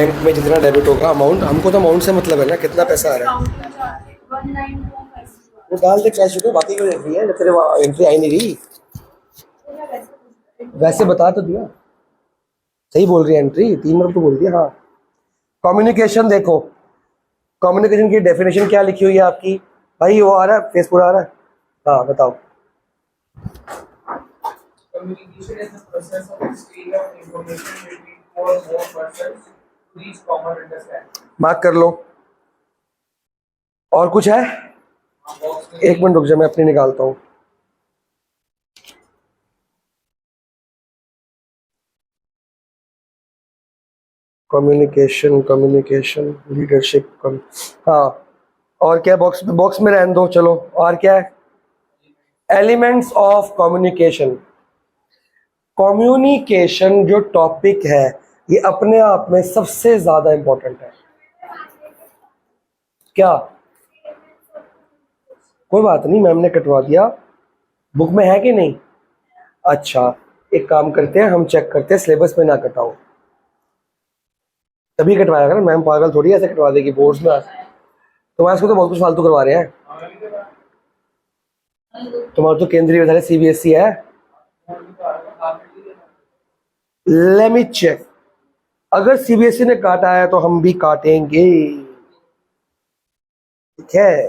Bank में जितना debit होगा अमाउंट, हमको तो अमाउंट से मतलब है ना, कितना पैसा आ रहा है वो डाल दे कैश को, बाकी कोई एंट्री है ना, तेरे वहाँ एंट्री आई नहीं रही। वैसे बता तो दिया, सही बोल रही है एंट्री, 3 मिनट तो बोल दिया। हाँ, कम्युनिकेशन देखो, कम्युनिकेशन की डेफिनेशन क्या लिखी हुई है आपकी भाई, वो आ रहा है, फेस पूरा आ रहा है। हाँ बताओ। Communication is the process of exchange of information between two or more persons to reach common understanding. Mark कर लो। और कुछ है? एक मिनट रुक जा, मैं अपनी निकालता हूँ। कम्युनिकेशन, कम्युनिकेशन, लीडरशिप, हाँ। और क्या बॉक्स में, बॉक्स में रहने दो, चलो। और क्या है? Elements of communication. कम्युनिकेशन जो टॉपिक है ये अपने आप में सबसे ज्यादा इंपॉर्टेंट है। क्या? कोई बात नहीं, मैम ने कटवा दिया, बुक में है कि नहीं? अच्छा, एक काम करते हैं, हम चेक करते हैं सिलेबस में ना कटाओ, तभी कटवाया कर। मैम पागल थोड़ी ऐसे कटवा देगी बोर्ड्स में। तुम्हारे इसको तो बहुत कुछ फालतू करवा रहे हैं। तुम्हारा तो केंद्रीय विद्यालय सीबीएसई है। लेट मी चेक, अगर सीबीएसई ने काटा है तो हम भी काटेंगे, ठीक है?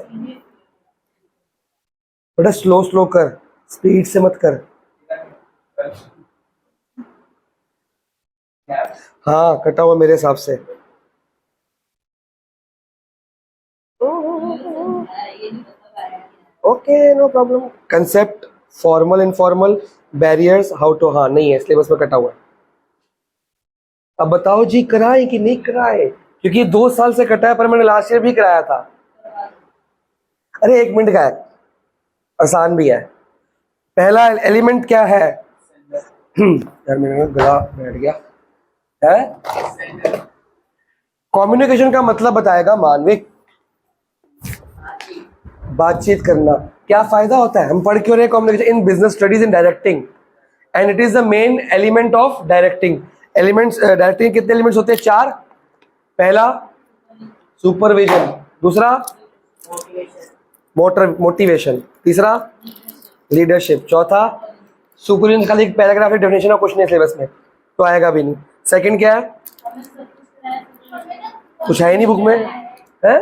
बेटा स्लो स्लो कर, स्पीड से मत कर। हाँ कटा हुआ मेरे हिसाब से। Okay no problem. Concept, formal informal, barriers, how to, हाँ नहीं है, सिलेबस में कटा हुआ है। अब बताओ जी, कराए कि नहीं कराए? क्योंकि 2 साल से कटा है, पर मैंने लास्ट ईयर भी कराया था। अरे 1 मिनट का है, आसान भी है। पहला एलिमेंट क्या है? यार मेरा गला बैठ गया है। कम्युनिकेशन का मतलब बताएगा मानविक, बातचीत करना। क्या फायदा होता है, हम पढ़ क्यों रहे communication in business studies in directing, and it is the main element of directing. Elements, directing कितने एलिमेंट्स होते हैं? 4। पहला सुपरविजन, दूसरा मोटिवेशन, तीसरा लीडरशिप, चौथा सुपरविजन। खाली एक पैराग्राफ डेफिनेशन, कुछ नहीं सिलेबस में, तो आएगा भी नहीं। सेकंड क्या है? कुछ है ही नहीं बुक में है?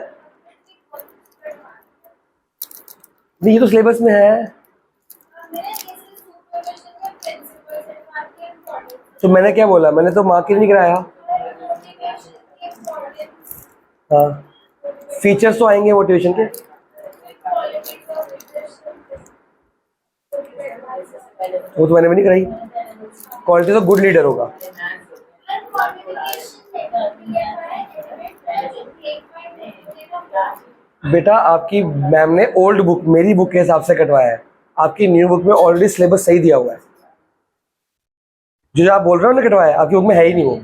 नहीं, ये तो सिलेबस में है। तो मैंने क्या बोला, मैंने तो मार्क ही नहीं कराया। हाँ, फीचर्स तो आएंगे मोटिवेशन के। वो तो मैंने भी नहीं कराई। क्वालिटी तो गुड लीडर होगा। बेटा आपकी मैम ने ओल्ड बुक, मेरी बुक के हिसाब से कटवाया है, आपकी न्यू बुक में ऑलरेडी सिलेबस सही दिया हुआ है। जो आप बोल रहे हो ना कटवाया, आपकी बुक में है ही नहीं वो,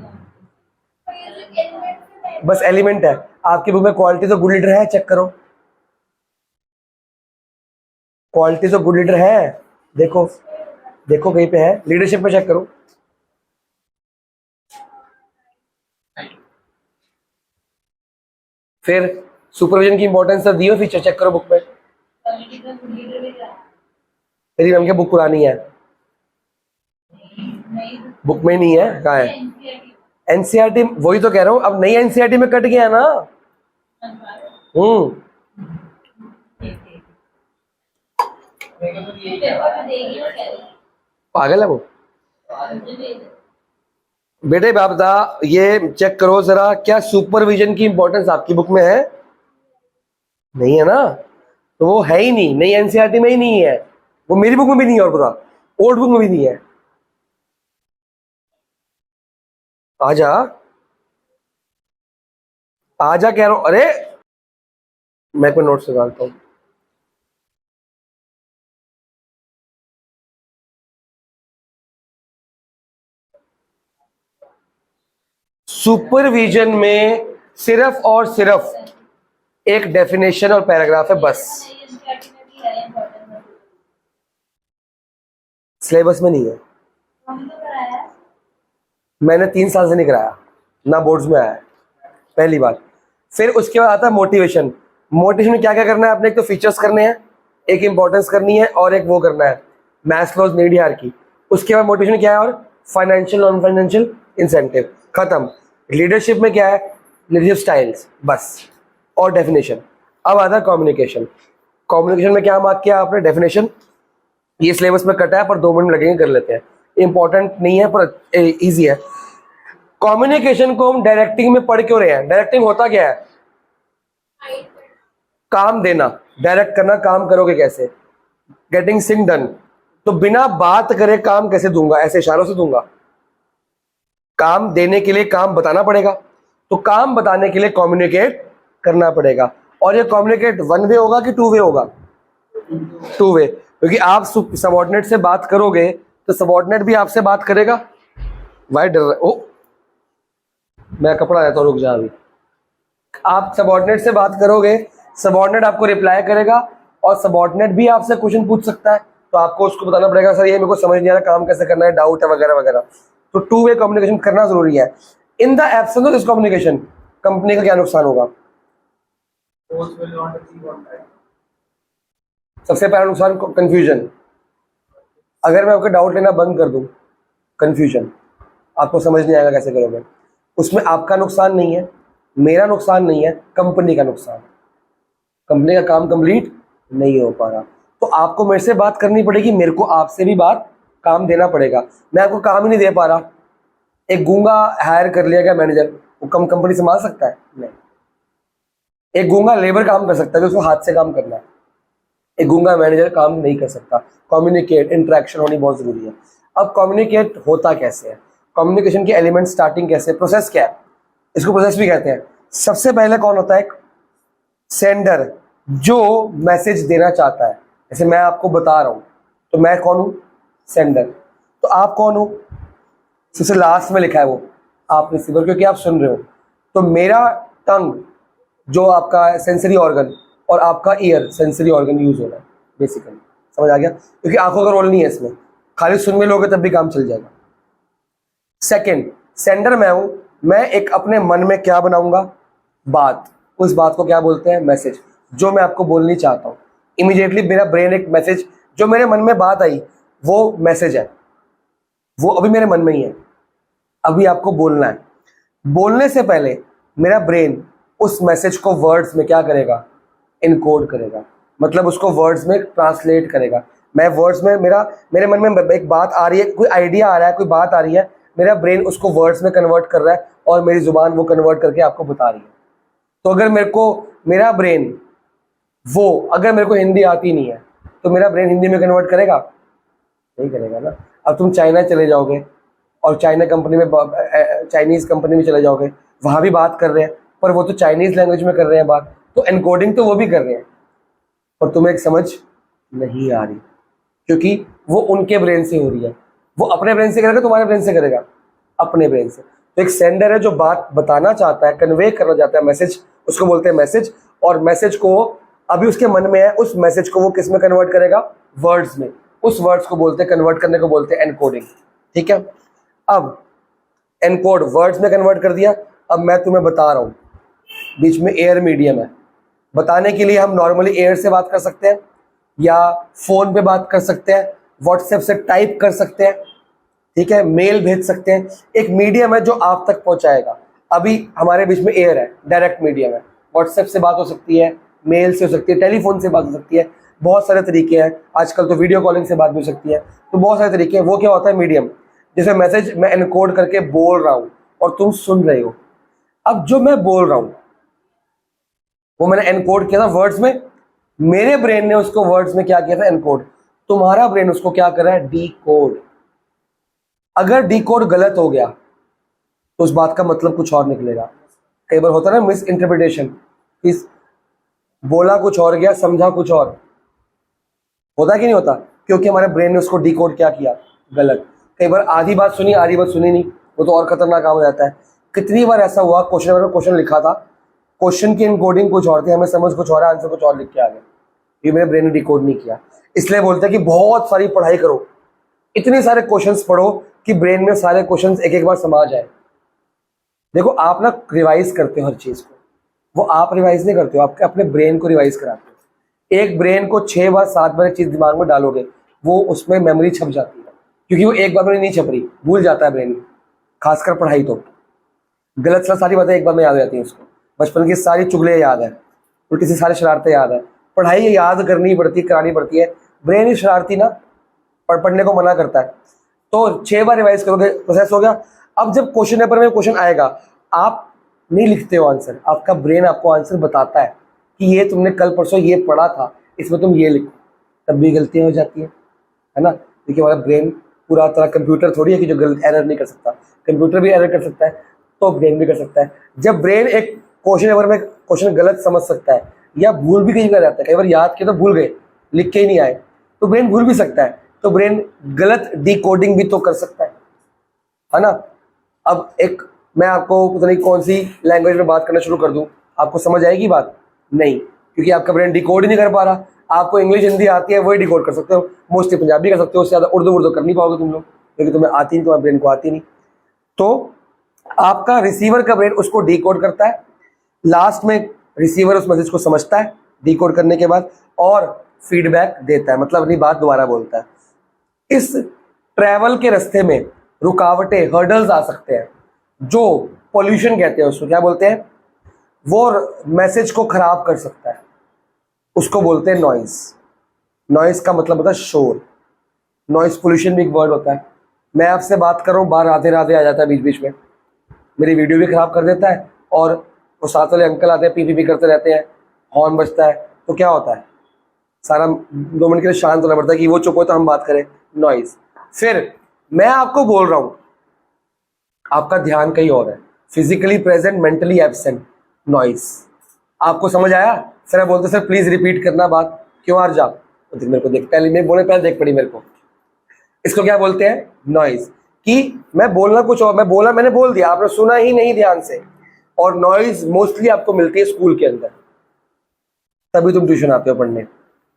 बस एलिमेंट है। आपकी बुक में क्वालिटी तो गुड लीडर है, चेक करो, क्वालिटी तो गुड लीडर है। देखो देखो कहीं पे है, लीडरशिप में चेक करो। फिर सुपरविजन की इंपॉर्टेंस तो दी हो, फीचर चेक करो बुक में। तेरी मैम की बुक पुरानी है, बुक में नहीं है, कहाँ है? एनसीईआरटी, वही तो कह रहा हूँ, अब नई एनसीईआरटी में कट गया ना। हम्म, पागल है वो। बेटे बाप दा, ये चेक करो जरा, क्या सुपरविजन की इंपॉर्टेंस आपकी बुक में है? नहीं है ना, तो वो है ही नहीं, नई एनसीईआरटी में ही नहीं है, वो मेरी बुक में भी नहीं है, और बता, ओल्ड बुक में भी नहीं है। आजा, आजा कह रहा हूं। अरे मैं कोई नोट्स निकालता हूँ। सुपरविजन में सिर्फ और सिर्फ एक डेफिनेशन और पैराग्राफ है बस, सिलेबस में नहीं है। मैंने 3 साल से नहीं कराया, ना बोर्ड्स में आया है। पहली बात। फिर उसके बाद आता है मोटिवेशन। मोटिवेशन में क्या क्या करना है आपने, एक तो फीचर्स करने हैं, एक इंपॉर्टेंस करनी है और एक वो करना है मैस्लोज नीड हायरार्की। उसके बाद मोटिवेशन क्या है, और फाइनेंशियल नॉन फाइनेंशियल इंसेंटिव, खत्म। लीडरशिप में क्या है, लीडरशिप स्टाइल्स बस, और डेफिनेशन। अब आता है कम्युनिकेशन। कम्युनिकेशन में क्या मार्क किया आपने, डेफिनेशन। ये सिलेबस में कटा है पर 2 मिनट लगेंगे, कर लेते हैं, इंपॉर्टेंट नहीं है पर इजी है। कम्युनिकेशन को हम डायरेक्टिंग में पढ़ क्यों रहे हैं, डायरेक्टिंग होता क्या है, काम देना, डायरेक्ट करना, काम करोगे कैसे, गेटिंग थिंग डन। तो बिना बात करे काम कैसे दूंगा, ऐसे इशारों से दूंगा। काम देने के लिए काम बताना पड़ेगा, तो काम बताने के लिए कम्युनिकेट करना पड़ेगा। और ये कम्युनिकेट 1 वे होगा कि 2 वे होगा, 2 वे, क्योंकि आप सबऑर्डिनेट से बात करोगे तो सबऑर्डिनेट भी आपसे बात करेगा। वाई डर रहे ओ, मैं कपड़ा लेता हूँ, रुक जा अभी। आप सबऑर्डिनेट से बात करोगे, सबऑर्डिनेट आपको रिप्लाई करेगा, और सबऑर्डिनेट भी आपसे क्वेश्चन पूछ सकता है, तो आपको उसको बताना पड़ेगा सर ये मेरे को समझ नहीं आ रहा, काम कैसे करना है, डाउट है वगैरह वगैरह। तो 2 वे कम्युनिकेशन करना जरूरी है। In the absence of this communication company का क्या नुकसान होगा, Both will not achieve on time. सबसे पहला नुकसान कंफ्यूजन। अगर मैं आपका डाउट लेना बंद कर दूं, कंफ्यूजन, आपको समझ नहीं आएगा कैसे करोगे। उसमें आपका नुकसान नहीं है, मेरा नुकसान नहीं है, कंपनी का नुकसान। कंपनी का काम कंप्लीट नहीं हो पा रहा, तो आपको मेरे से बात करनी पड़ेगी, मेरे को आपसे भी बात काम देना पड़ेगा। मैं आपको काम ही नहीं दे पा रहा, एक गूंगा हायर कर लिया गया मैनेजर, वो कम कंपनी संभाल सकता है, नहीं। एक गूंगा लेबर काम कर सकता है, उसको हाथ से काम करना है, एक गूंगा मैनेजर काम नहीं कर सकता। कम्युनिकेट, इंटरेक्शन होनी बहुत जरूरी है। अब कम्युनिकेट होता कैसे है, कम्युनिकेशन के एलिमेंट, स्टार्टिंग कैसे, प्रोसेस क्या है, इसको प्रोसेस भी कहते हैं। सबसे पहले कौन होता है, सेंडर, जो मैसेज देना चाहता है। जैसे मैं आपको बता रहा हूं, तो मैं कौन हूं, सेंडर। तो आप कौन हो, सबसे लास्ट में लिखा है वो, आप रिसीवर, क्योंकि आप सुन रहे हो। तो मेरा टंग जो आपका सेंसरी ऑर्गन, और आपका ईयर सेंसरी ऑर्गन यूज हो रहा है बेसिकली, समझ आ गया, क्योंकि आंखों का रोल नहीं है इसमें, खाली सुन में लोगे तब भी काम चल जाएगा। सेकंड, सेंडर मैं हूं, मैं एक अपने मन में क्या बनाऊंगा, बात, उस बात को क्या बोलते हैं, मैसेज, जो मैं आपको बोलनी चाहता हूं। इमीडिएटली मेरा ब्रेन एक मैसेज, जो मेरे मन में बात आई वो मैसेज है, वो अभी मेरे मन में ही है, अभी आपको बोलना है। बोलने से पहले मेरा ब्रेन उस मैसेज को वर्ड्स में क्या करेगा, इनकोड करेगा, मतलब उसको वर्ड्स में ट्रांसलेट करेगा। मैं वर्ड्स में, मेरे मन में एक बात आ रही है, कोई आइडिया आ रहा है, कोई बात आ रही है, मेरा ब्रेन उसको वर्ड्स में कन्वर्ट कर रहा है, और मेरी जुबान वो कन्वर्ट करके आपको बता रही है। तो अगर मेरे को मेरा ब्रेन वो, अगर मेरे को हिंदी आती नहीं है, तो मेरा ब्रेन हिंदी में कन्वर्ट करेगा, नहीं करेगा ना। अब तुम चाइना चले जाओगे, और चाइना कंपनी में, चाइनीज कंपनी में चले जाओगे, वहां भी बात कर रहे हैं, पर वो तो चाइनीज लैंग्वेज में कर रहे हैं बात, तो एनकोडिंग तो वो भी कर रहे हैं, पर तुम्हें एक समझ नहीं आ रही, क्योंकि वो उनके ब्रेन से हो रही है। वो अपने ब्रेन से करेगा, तुम्हारे ब्रेन से करेगा, अपने ब्रेन से। तो एक सेंडर है जो बात बताना चाहता है, कन्वे करना चाहता है मैसेज, उसको बोलते हैं मैसेज। और मैसेज को अभी उसके मन में है, उस मैसेज को वो किस में कन्वर्ट करेगा, वर्ड्स में। उस वर्ड्स को बोलते हैं, कन्वर्ट करने को बोलते हैं एनकोडिंग, ठीक है। अब एनकोड वर्ड्स में कन्वर्ट कर दिया, अब मैं तुम्हें बता रहा हूं, बीच में एयर मीडियम है। बताने के लिए हम नॉर्मली एयर से बात कर सकते हैं, या फोन पे बात कर सकते हैं, व्हाट्सएप से टाइप कर सकते हैं, ठीक है, मेल भेज सकते हैं। एक मीडियम है जो आप तक पहुंचाएगा। अभी हमारे बीच में एयर है, डायरेक्ट मीडियम है। व्हाट्सएप से बात हो सकती है, मेल से हो सकती है, टेलीफोन से बात हो सकती है, बहुत सारे तरीके हैं। आजकल तो वीडियो कॉलिंग से बात भी हो सकती है, तो बहुत सारे तरीके हैं। वो क्या होता है, मीडियम, जैसे मैसेज मैं एनकोड करके बोल रहा हूं और तुम सुन रहे हो। अब जो मैं बोल रहा हूं वो मैंने एनकोड किया था वर्ड्स में, मेरे ब्रेन ने उसको वर्ड्स में क्या किया था, एनकोड। तुम्हारा ब्रेन उसको क्या कर रहा है, डीकोड। अगर डीकोड गलत हो गया तो उस बात का मतलब कुछ और निकलेगा। कई बार होता है ना मिस इंटरप्रिटेशन, बोला कुछ और गया, समझा कुछ और, होता है कि नहीं होता, क्योंकि हमारे ब्रेन ने उसको डीकोड क्या किया, गलत। कई बार आधी बात सुनी, आधी बात सुनी नहीं, वो तो और खतरनाक काम हो जाता है। कितनी बार ऐसा हुआ, क्वेश्चन लिखा था, क्वेश्चन की इनकोडिंग कुछ और थी, हमें समझ कुछ और है, आंसर कुछ और लिख के आ गया, ये मेरे ब्रेन ने डिकोड नहीं किया। इसलिए बोलते हैं कि बहुत सारी पढ़ाई करो, इतने सारे क्वेश्चंस पढ़ो कि ब्रेन में सारे क्वेश्चंस एक एक बार समा जाए। देखो आप ना रिवाइज करते हो हर चीज को, वो आप रिवाइज नहीं करते हो, आपके अपने ब्रेन को रिवाइज कराते हो। एक ब्रेन को 6 बार 7 बार एक चीज दिमाग में डालोगे, वो उसमें मेमोरी छप जाती है, क्योंकि वो एक बार में नहीं छप रही, भूल जाता है ब्रेन, खासकर पढ़ाई तो गलत सलत सारी बातें एक बार में याद हो जाती हैं उसको, बचपन की सारी चुगलियाँ याद है, उल्टी सी सारी शरारतें याद है, पढ़ाई याद करनी पड़ती है, करानी पड़ती है, ब्रेन ही शरारती ना, पढ़ने को मना करता है। तो 6 बार रिवाइज करोगे, प्रोसेस हो गया। अब जब क्वेश्चन पेपर में क्वेश्चन आएगा, आप नहीं लिखते हो आंसर, आपका ब्रेन आपको आंसर बताता है कि ये तुमने कल परसों ये पढ़ा था, इसमें तुम ये लिखो, तब भी गलतियां हो जाती है ना। देखिए हमारा ब्रेन पूरा तरह कंप्यूटर थोड़ी है कि जो गलत एरर नहीं कर सकता, कंप्यूटर भी एरर कर सकता है, तो ब्रेन भी कर सकता है। जब ब्रेन एक क्वेश्चन पेपर में क्वेश्चन गलत समझ सकता है या भूल भी कहीं कर जाता है, कई बार याद किया तो भूल गए, लिख के ही नहीं आए, तो ब्रेन भूल भी सकता है, तो ब्रेन गलत डिकोडिंग भी तो कर सकता है ना। अब एक मैं आपको पता नहीं कौन सी लैंग्वेज में बात करना शुरू कर दूं, आपको समझ आएगी बात? नहीं, क्योंकि आपका ब्रेन डिकोड ही नहीं कर पा रहा। आपको इंग्लिश हिंदी आती है, वही डिकोड कर सकते हो, मोस्टली पंजाबी कर सकते हो, उससे ज़्यादा उर्दू कर नहीं पाओगे तुम लोग, क्योंकि तुम्हें आती नहीं, तुम्हारे ब्रेन को आती नहीं। तो आपका रिसीवर का ब्रेन उसको डिकोड करता है, लास्ट में रिसीवर उस मैसेज को समझता है डिकोड करने के बाद और फीडबैक देता है, मतलब अपनी बात दोबारा बोलता है। इस ट्रैवल के रास्ते में रुकावटें, हर्डल्स आ सकते हैं, जो पॉल्यूशन कहते हैं, उसको क्या बोलते हैं, वो मैसेज को खराब कर सकता है, उसको बोलते हैं नॉइज। नॉइज का मतलब होता है शोर, नॉइज पोल्यूशन भी एक वर्ड होता है। मैं आपसे बात कर रहा हूँ, बाहर राधे राधे आ जाता है बीच बीच में, मेरी वीडियो भी खराब कर देता है, और वो साथ वाले अंकल आते हैं पी करते रहते हैं, हॉर्न बजता है, तो क्या होता है, सारा 2 मिनट के लिए शांत होना पड़ता है कि वो चुप हो तो हम बात करें, नॉइज। फिर मैं आपको बोल रहा हूं, आपका ध्यान कहीं और है, physically present mentally absent, noise. आपको समझ आया? सर मैं बोलते सर प्लीज रिपीट करना बात, क्यों आ जा, तो मेरे को देख, पहले मैं बोले पहले देख पड़ी मेरे को। इसको क्या बोलते हैं? नॉइज। कि मैं बोलना कुछ और, मैंने बोल दिया, आपने सुना ही नहीं ध्यान से। और नॉइज मोस्टली आपको मिलती है स्कूल के अंदर, तभी तुम ट्यूशन आते हो पढ़ने।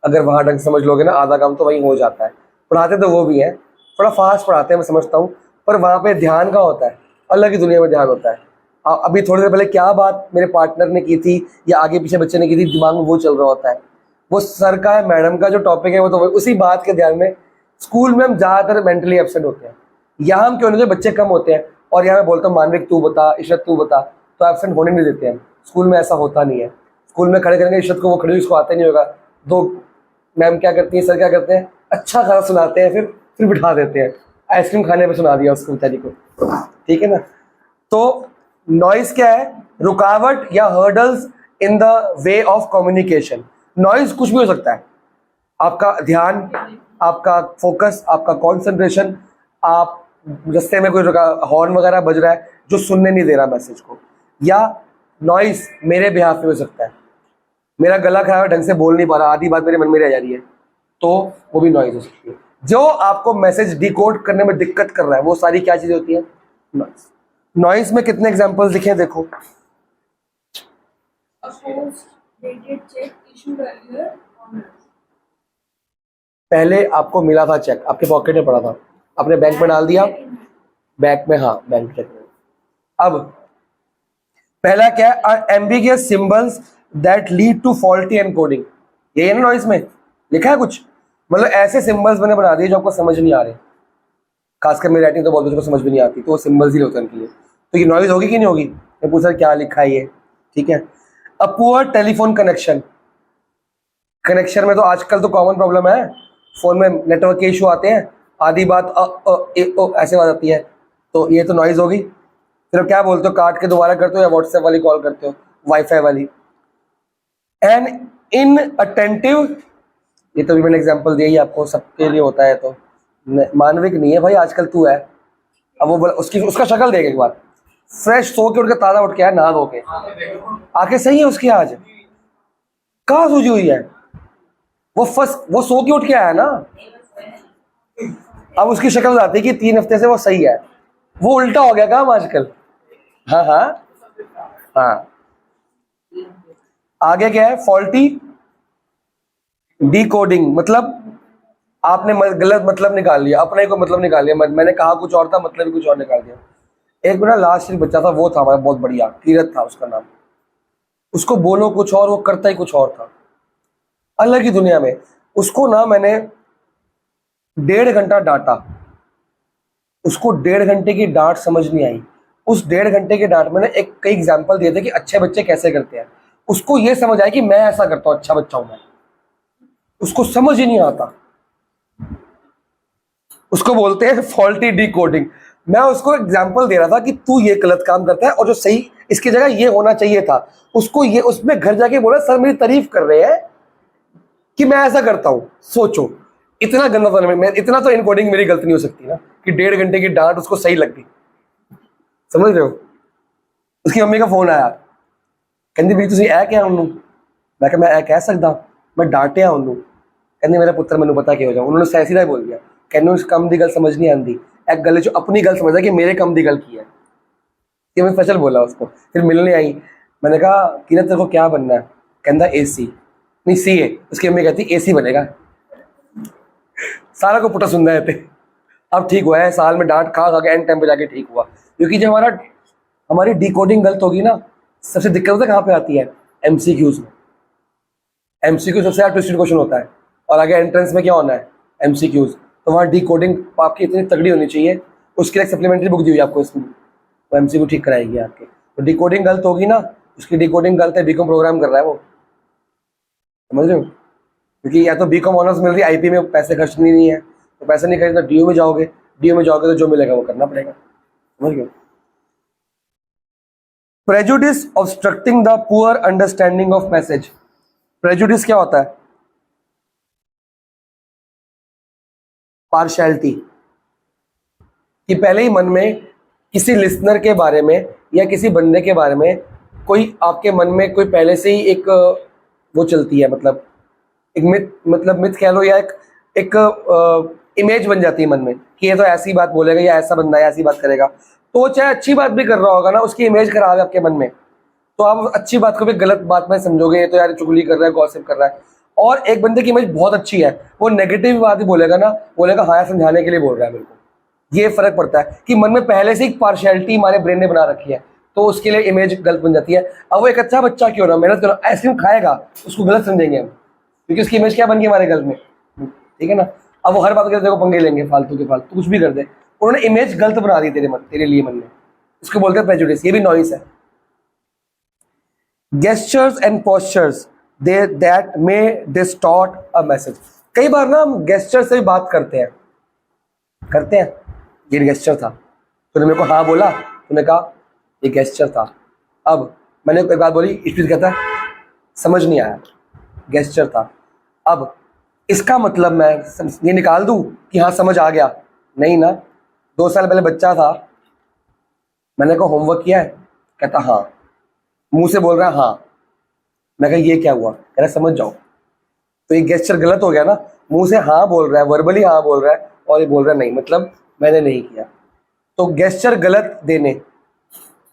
अगर वहां ढंग से समझ लोगे ना, आधा काम तो वहीं हो जाता है। पढ़ाते तो वो भी है, थोड़ा फास्ट पढ़ाते हैं मैं समझता हूँ, पर वहाँ पे ध्यान का होता है, अलग ही दुनिया में ध्यान होता है। अभी थोड़ी देर पहले क्या बात मेरे पार्टनर ने की थी या आगे पीछे बच्चे ने की थी, दिमाग में वो चल रहा होता है, वो सर का है, मैडम का जो टॉपिक है वो तो उसी बात के ध्यान में। स्कूल में हम ज़्यादातर मेंटली एब्सेंट होते हैं, यहाँ हम क्यों नहीं, बच्चे कम होते हैं, और यहाँ मैं बोलता हूँ मानविक तू बता, इशरत तू बता, तो एब्सेंट होने नहीं देते हैं। स्कूल में ऐसा होता नहीं है, स्कूल में खड़े करेंगे इशरत को, वो खड़ी उसको आता नहीं होगा, तो मैम क्या करती है, सर क्या करते हैं, अच्छा खाना सुनाते हैं, फिर बिठा देते हैं, आइसक्रीम खाने पे सुना दिया उसको बेचारी को, ठीक है ना। तो नॉइज क्या है? रुकावट या hurdles in the way of communication. Noise कुछ भी हो सकता है, आपका ध्यान, आपका फोकस, आपका कॉन्सेंट्रेशन, आप रास्ते में कोई हॉर्न वगैरह बज रहा है जो सुनने नहीं दे रहा मैसेज को, या नॉइज मेरे बिहाफ पे हो सकता है, मेरा गला खराब है, ढंग से बोल नहीं पा रहा, आधी बात मेरे मन में रह जा रही है, तो वो भी नॉइज हो सकती है। जो आपको मैसेज डिकोड करने में दिक्कत कर रहा है, वो सारी क्या चीजें होती है? नॉइज। नॉइज में कितने एग्जांपल्स दिखे देखो। पहले आपको मिला था चेक, आपके पॉकेट में पड़ा था, आपने बैंक में डाल दिया, बैंक में, हाँ बैंक चेक में। अब पहला क्या है? Ambiguous symbols that lead to faulty encoding, ये है ना नॉइज में लिखा है कुछ, मतलब ऐसे सिंबल्स मैंने बना दिए जो आपको समझ नहीं आ रहे, खासकर मेरी राइटिंग तो बहुत बच्चों को समझ भी नहीं आती, तो वो सिंबल्स ही होते हैं उनके लिए, तो ये नॉइज होगी कि नहीं होगी? मैं पूछा क्या लिखा है ये, ठीक है। A poor telephone connection, connection में तो आजकल तो कॉमन प्रॉब्लम है, फोन में नेटवर्क के इशू आते हैं, आधी बात ऐसे बात आती है, तो ये तो नॉइज होगी। फिर क्या बोलते हो, काट के दोबारा करते हो या व्हाट्सएप वाली कॉल करते हो, वाईफाई वाली। एन इन अटेंटिव, ये तो भी मैंने एग्जांपल दिया ही आपको, सबके लिए होता है, तो मानविक नहीं है भाई आजकल तू है। अब वो उसका शक्ल देख एक बार, फ्रेश सो के उठ के ताजा उठ के आया, नहा धो के, आंखें सही है उसकी, आज कहाँ सूजी हुई है, वो सो के उठ के आया ना, अब उसकी शक्ल आती है कि 3 हफ्ते से वो सही है, वो उल्टा हो गया काम आजकल। हाँ हाँ हाँ। आगे क्या है? फॉल्टी डिकोडिंग, मतलब आपने गलत मतलब निकाल लिया, अपने को मतलब निकाल लिया, मैंने कहा कुछ और था, मतलब कुछ और निकाल दिया। एक मेरा लास्ट ईयर बच्चा था, वो था हमारा बहुत बढ़िया, कीरत था उसका नाम। उसको बोलो कुछ और, वो करता ही कुछ और था, अलग ही दुनिया में। उसको ना मैंने 1.5 घंटा डांटा, उसको 1.5 घंटे की डांट समझ नहीं आई। उस 1.5 घंटे के डांट मैंने कई एग्जाम्पल दिए थे कि अच्छे बच्चे कैसे करते हैं। उसको ये समझ आया कि मैं ऐसा करता हूँ, अच्छा बच्चा हूं मैं। उसको समझ ही नहीं आता, उसको बोलते हैं फॉल्टी डिकोडिंग। मैं उसको एग्जाम्पल दे रहा था कि तू ये गलत काम करता है और जो सही इसकी जगह ये होना चाहिए था। उसको ये उसमें घर जाके बोला सर मेरी तारीफ कर रहे हैं कि मैं ऐसा करता हूं। सोचो इतना गंदा था मैं, इतना तो इनकोडिंग मेरी गलती नहीं हो सकती ना कि 1.5 घंटे की डांट उसको सही लग गई। समझ रहे हो? उसकी मम्मी का फोन आया, कहती भी तुम ऐ क्या उन्नू। मैं कहा मैं ऐ कह सकता, मैं डांटिया उन्नू। कहती मेरा पुत्र मैंने पता कि हो जाऊँ। उन्होंने सही सीधा बोल दिया, कहने उस कम दी गल समझ नहीं आती, एक गल जो अपनी गल समझा कि मेरे कम दी गल की है। ये मैं स्पेशल बोला उसको। फिर मिलने आई, मैंने कहा कि तेरे को क्या बनना है? कहता AC, नहीं CA। उसकी मम्मी कहती AC बनेगा। सारा को पुटा सुनना है थे। अब ठीक हुआ है, साल में डांट खा खा के एंड टाइम पे जाके ठीक हुआ। क्योंकि जब हमारी डिकोडिंग गलत होगी ना, सबसे दिक्कत होता है कहाँ पे आती है? MCQs में। MCQ सबसे ज़्यादा ट्विस्टेड क्वेश्चन होता है, और आगे एंट्रेंस में क्या होना है? MCQs। तो वहाँ डिकोडिंग आपकी इतनी तगड़ी होनी चाहिए। उसके लिए सप्लीमेंट्री बुक दी हुई आपको इसमें, वो MCQ ठीक कराएगी आपके। तो डिकोडिंग गलत होगी ना, उसकी डिकोडिंग गलत है, बीकॉम प्रोग्राम कर रहा है वो। समझ रहे हो? क्योंकि या तो बीकॉम ऑनर्स मिल रही है, IP में पैसे खर्च नहीं है, तो पैसे नहीं खर्चना, DU में जाओगे, DU में जाओगे तो जो मिलेगा वो करना पड़ेगा। समझ गए? Prejudice obstructing the poor understanding of message. Prejudice क्या होता है? पार्शियलिटी, कि पहले ही मन में किसी लिसनर के बारे में या किसी बंदे के बारे में कोई आपके मन में कोई पहले से ही एक वो चलती है, मतलब एक मिथ कह लो, या एक इमेज बन जाती है मन में कि ये तो ऐसी बात बोलेगा, या ऐसा बंदा है ऐसी बात करेगा। तो वो चाहे अच्छी बात भी कर रहा होगा ना, उसकी इमेज खराब है आपके मन में, तो आप अच्छी बात को भी गलत बात में समझोगे, तो यार चुगली कर रहा है, गॉसिप कर रहा है। और एक बंदे की इमेज बहुत अच्छी है, वो नेगेटिव बात ही बोलेगा ना, बोलेगा हाँ यार समझाने के लिए बोल रहा है मेरे को। ये फर्क पड़ता है कि मन में पहले से ही पार्शियलिटी हमारे ब्रेन ने बना रखी है, तो उसके लिए इमेज गलत बन जाती है। अब वो एक अच्छा बच्चा क्यों ना, मेहनत करो, आइसक्रीम खाएगा, उसको गलत समझेंगे हम, क्योंकि उसकी इमेज क्या बन गई हमारे गल में। ठीक है ना? अब वो हर बात के देखो पंगे लेंगे, फालतू के फालतू कुछ भी कर दे, उन्होंने इमेज गलत बना दी तेरे लिए मन में। उसको बोलते हैं प्रेजुडिस। ये भी नॉइस है। Gestures and postures that may distort a message. कई बार ना हम गेस्चर से भी बात करते हैं। ये गेस्चर था, तूने मेरे को हाँ बोला, तूने कहा ये गेस्चर था। अब मैंने एक बात बोली, इस चीज कहता है समझ नहीं आया, गेस्चर था। अब इसका मतलब मैं ये निकाल दूं कि हाँ समझ आ गया? नहीं ना। 2 साल पहले बच्चा था, मैंने कहा होमवर्क किया है? कहता हाँ। मुंह से बोल रहा है हाँ। मैं कहा ये क्या हुआ? कह रहा समझ जाओ। तो ये गेस्चर गलत हो गया ना, मुंह से हाँ बोल रहा है, वर्बली हाँ बोल रहा है, और ये बोल रहा है नहीं, मतलब मैंने नहीं किया। तो गेस्चर गलत देने,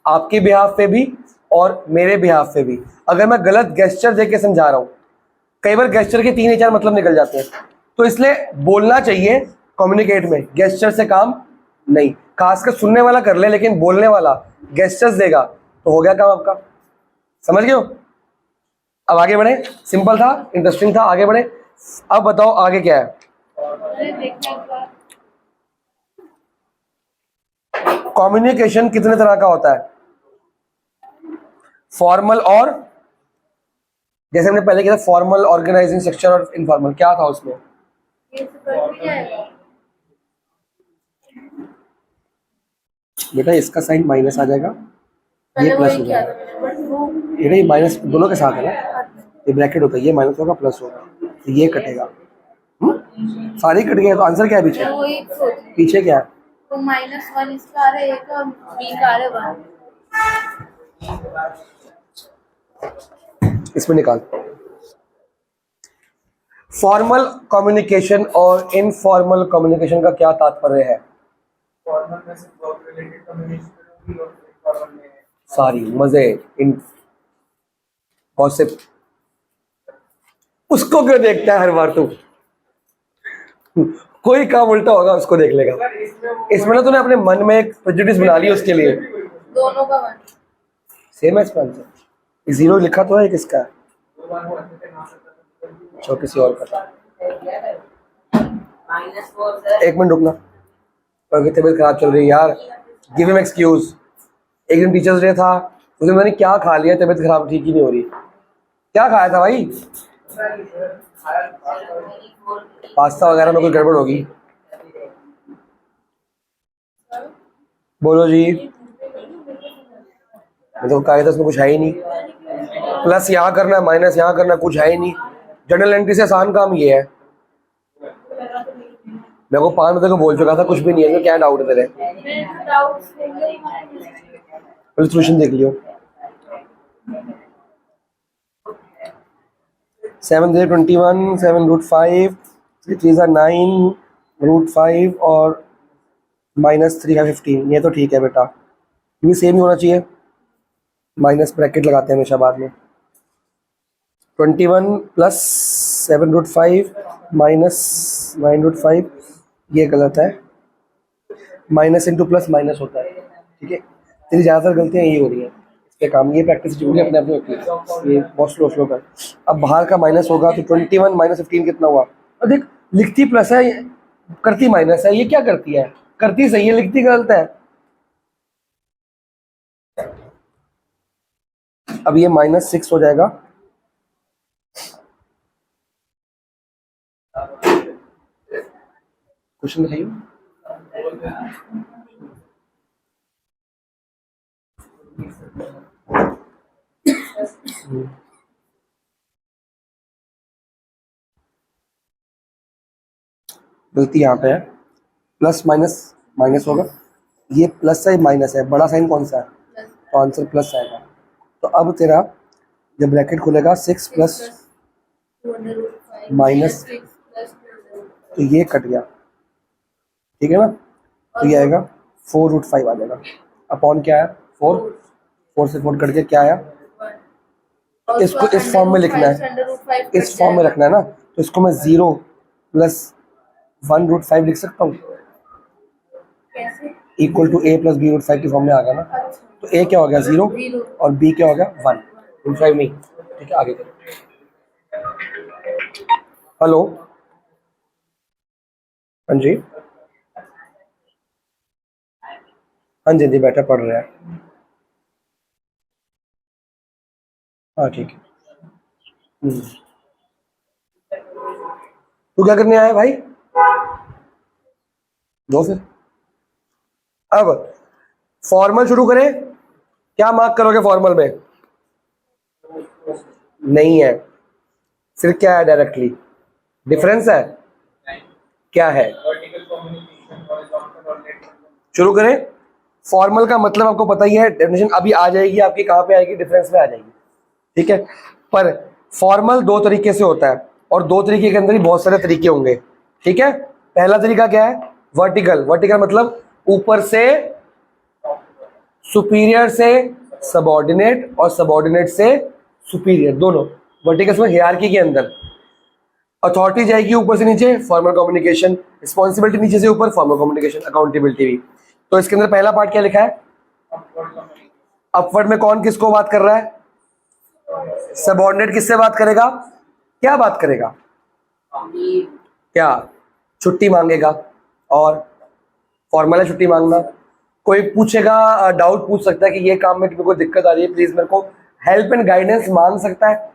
आपके बिहाफ पे भी और मेरे बिहाफ पे भी। अगर मैं गलत गेस्चर दे के समझा रहा हूँ, कई बार गेस्चर के 3 या 4 मतलब निकल जाते हैं, तो इसलिए बोलना चाहिए कम्युनिकेट में, गेस्चर से काम नहीं। खासकर सुनने वाला कर ले, लेकिन बोलने वाला गेस्चर्स देगा तो हो गया काम आपका। समझ गए हो? अब आगे बढ़े। सिंपल था, इंटरेस्टिंग था, आगे बढ़े। अब बताओ आगे क्या है? कम्युनिकेशन कितने तरह का होता है? फॉर्मल और, जैसे हमने पहले किया था, फॉर्मल, ऑर्गेनाइजिंग, सेक्शन और इनफॉर्मल। क्या था उसमें? बेटा इसका साइन माइनस आ जाएगा, ये प्लस हो जाएगा। ये माइनस दोनों के साथ है ना, ये ब्रैकेट होता है, ये माइनस होगा प्लस होगा, तो ये कटेगा। सारे कट गए, तो आंसर क्या है पीछे? पीछे क्या है? तो -1 इसका आ रहा है, एक बी का आ रहा है 1। इसमें निकाल। फॉर्मल कम्युनिकेशन और इनफॉर्मल कम्युनिकेशन का क्या तात्पर्य है? फॉर्मल में सिर्फ वर्क रिलेटेड कम्युनिकेशन होगी और इनफॉर्मल में सारी मजे, इन गॉसिप। उसको क्यों देखता है हर बार तू? कोई काम उल्टा होगा उसको देख लेगा। इसमें ना तूने अपने मन में एक प्रेजुडिस बना ली उसके लिए। दोनों का 1। सेम है इसका आंसर। जीरो लिखा तो है किसका? अच्छा किसी और का। एक मिनट रुकना, क्योंकि तबीयत खराब चल रही है यार। Give him excuse. एक दिन टीचर्स डे था, उस दिन मैंने क्या खा लिया, तबीयत खराब ठीक ही नहीं हो रही। क्या खाया था भाई? पास्ता वगैरह में कोई गड़बड़ होगी। बोलो जी। मैं तो कहा था उसमें कुछ है ही नहीं। प्लस यहाँ करना है, माइनस यहाँ करना है, कुछ है ही नहीं। जनरल एंट्री से आसान काम ये है। मेरे को 5 बजे को बोल चुका था कुछ भी नहीं है। क्या डाउट है तेरे? सोल्यूशन देख लियो। 7 × 21, 7 √5, 3 3 9 √5 और -3 है 15। ये तो ठीक है बेटा, ये सेम ही होना चाहिए। माइनस ब्रैकेट लगाते हैं हमेशा बाद में। 21 + 7 √5 - 9 √5, ये गलत है। माइनस इंटू प्लस माइनस होता है, ठीक है। तेरी ज़्यादातर गलतियाँ यही हो रही हैं। इस पे काम, ये प्रैक्टिस जरूरी है अपने आप में। ये बहुत स्लो कर। अब बाहर का माइनस होगा तो 21 - 15 कितना हुआ? अब देख, लिखती प्लस है, करती माइनस है। ये क्या करती है? करती सही है, लिखती गलत है। अब ये -6 हो जाएगा। क्वेश्चन बताइए। गलती यहाँ पे है, प्लस माइनस माइनस होगा। ये प्लस है, माइनस है, बड़ा साइन कौन सा है? तो आंसर प्लस आएगा। तो अब तेरा जब ब्रैकेट खुलेगा 6 प्लस माइनस, तो ये कट गया, ठीक है ना। तो ये आएगा 4 √5 आ जाएगा। अपॉन क्या है? 4। 4 से 4 कट के क्या आया? इसको इस फॉर्म में लिखना है, इस फॉर्म में रखना है ना। तो इसको मैं 0 + 1 √5 लिख सकता हूँ, इक्वल टू a + b √5 की फॉर्म में आ गया ना। तो a क्या हो गया? 0 और b क्या हो गया? 1 √5 नहीं, ठीक है। आगे करो। हेलो, हाँ जी, हाँ जी जी, बैठा पढ़ रहा है। हाँ ठीक है। तू क्या करने आया भाई? दो फिर। अब फॉर्मल शुरू करें। क्या मार्क करोगे फॉर्मल में? नहीं है, फिर क्या है? डायरेक्टली डिफरेंस है। क्या है? शुरू करें। फॉर्मल का मतलब आपको पता ही है, डेफिनेशन अभी आ जाएगी आपकी। कहाँ पे आएगी? डिफरेंस में आ जाएगी, ठीक है। पर फॉर्मल 2 तरीके से होता है, और 2 तरीके के अंदर ही बहुत सारे तरीके होंगे, ठीक है। पहला तरीका क्या है? वर्टिकल। वर्टिकल मतलब ऊपर से सुपीरियर से सबऑर्डिनेट, और सबऑर्डिनेट से सुपीरियर, दोनों वर्टिकल में हियरार्की के अंदर। अथॉरिटी जाएगी ऊपर से नीचे, फॉर्मल कम्युनिकेशन। रिस्पॉन्सिबिलिटी नीचे से ऊपर, फॉर्मल कम्युनिकेशन। अकाउंटेबिलिटी भी। तो इसके अंदर पहला पार्ट क्या लिखा है? अपवर्ड में कौन किसको बात कर रहा है? सबऑर्डिनेट किससे बात करेगा? क्या बात करेगा? क्या? छुट्टी मांगेगा। और फॉर्मल है छुट्टी मांगना। कोई पूछेगा, डाउट पूछ सकता है कि ये काम में कोई दिक्कत आ रही है, प्लीज मेरे को हेल्प एंड गाइडेंस मांग सकता है,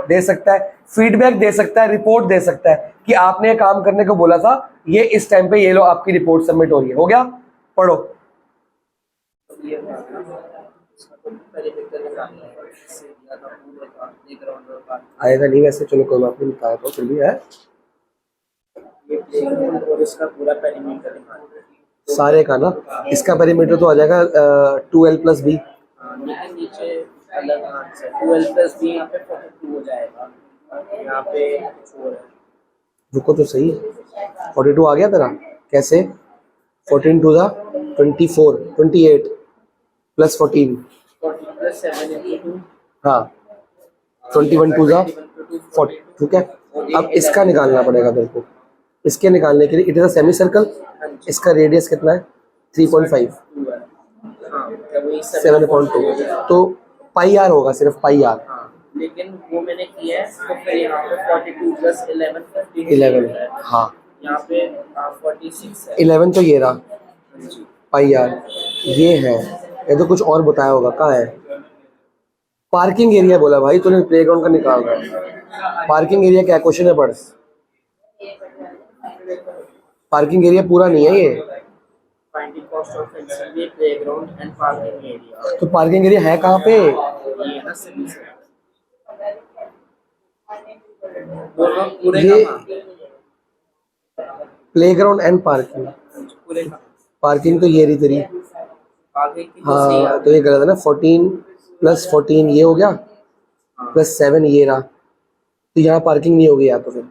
दे सकता है। फीडबैक दे सकता है, रिपोर्ट दे सकता है कि आपने ये काम करने को बोला था, ये इस टाइम पे ये लो आपकी रिपोर्ट सबमिट हो रही है। हो गया? पढ़ो। आएगा नहीं वैसे, चलो कोई बात नहीं, बताया तो फिर भी है। और इसका पूरा पेरीमीटर सारे का ना, इसका पेरीमीटर तो आ जाएगा 2l + b। नीचे अलग 12 + b, यहाँ पे 42 हो जाएगा, यहाँ पे 4 है। रुको तो सही, 42 आ गया तेरा? कैसे? 14 2 24, 28 + 14 40 + 7 × 2, हाँ 21 2 40, ठीक है। अब इसका निकालना पड़ेगा तेरे को। इसके निकालने के लिए it is a semi circle, इसका रेडियस कितना है 3.5 हाँ मतलब वही 7.2, तो पाई आर होगा, सिर्फ पाई आर। हाँ लेकिन वो मैंने किया है तो फिर यहाँ पे 42 प्लस 11 15 11, हाँ यहाँ पे 46 है। 11 तो ये रहा पाई आर, ये है। ये तो कुछ और बताया होगा, कहाँ है? पार्किंग एरिया बोला भाई तूने, प्लेग्राउंड का निकाल रहा है। पार्किंग एरिया क्या क्वेश्चन है, पढ़। पार्किंग एरिया पूरा नहीं है ये, Finding cost of fencing the playground and parking area। तो पार्किंग एरिया है कहाँ पे? ये ना सभी से दोनों पूरे ये का प्लेग्राउंड एंड पार्किंग, पूरे का पार्किंग तो ये रही तेरी, आगे की तो सही हाँ तो ये गलत है ना। 14 प्लस 14 ये हो गया, प्लस 7 ये रहा, तो यहाँ पार्किंग नहीं होगी। या तो फिर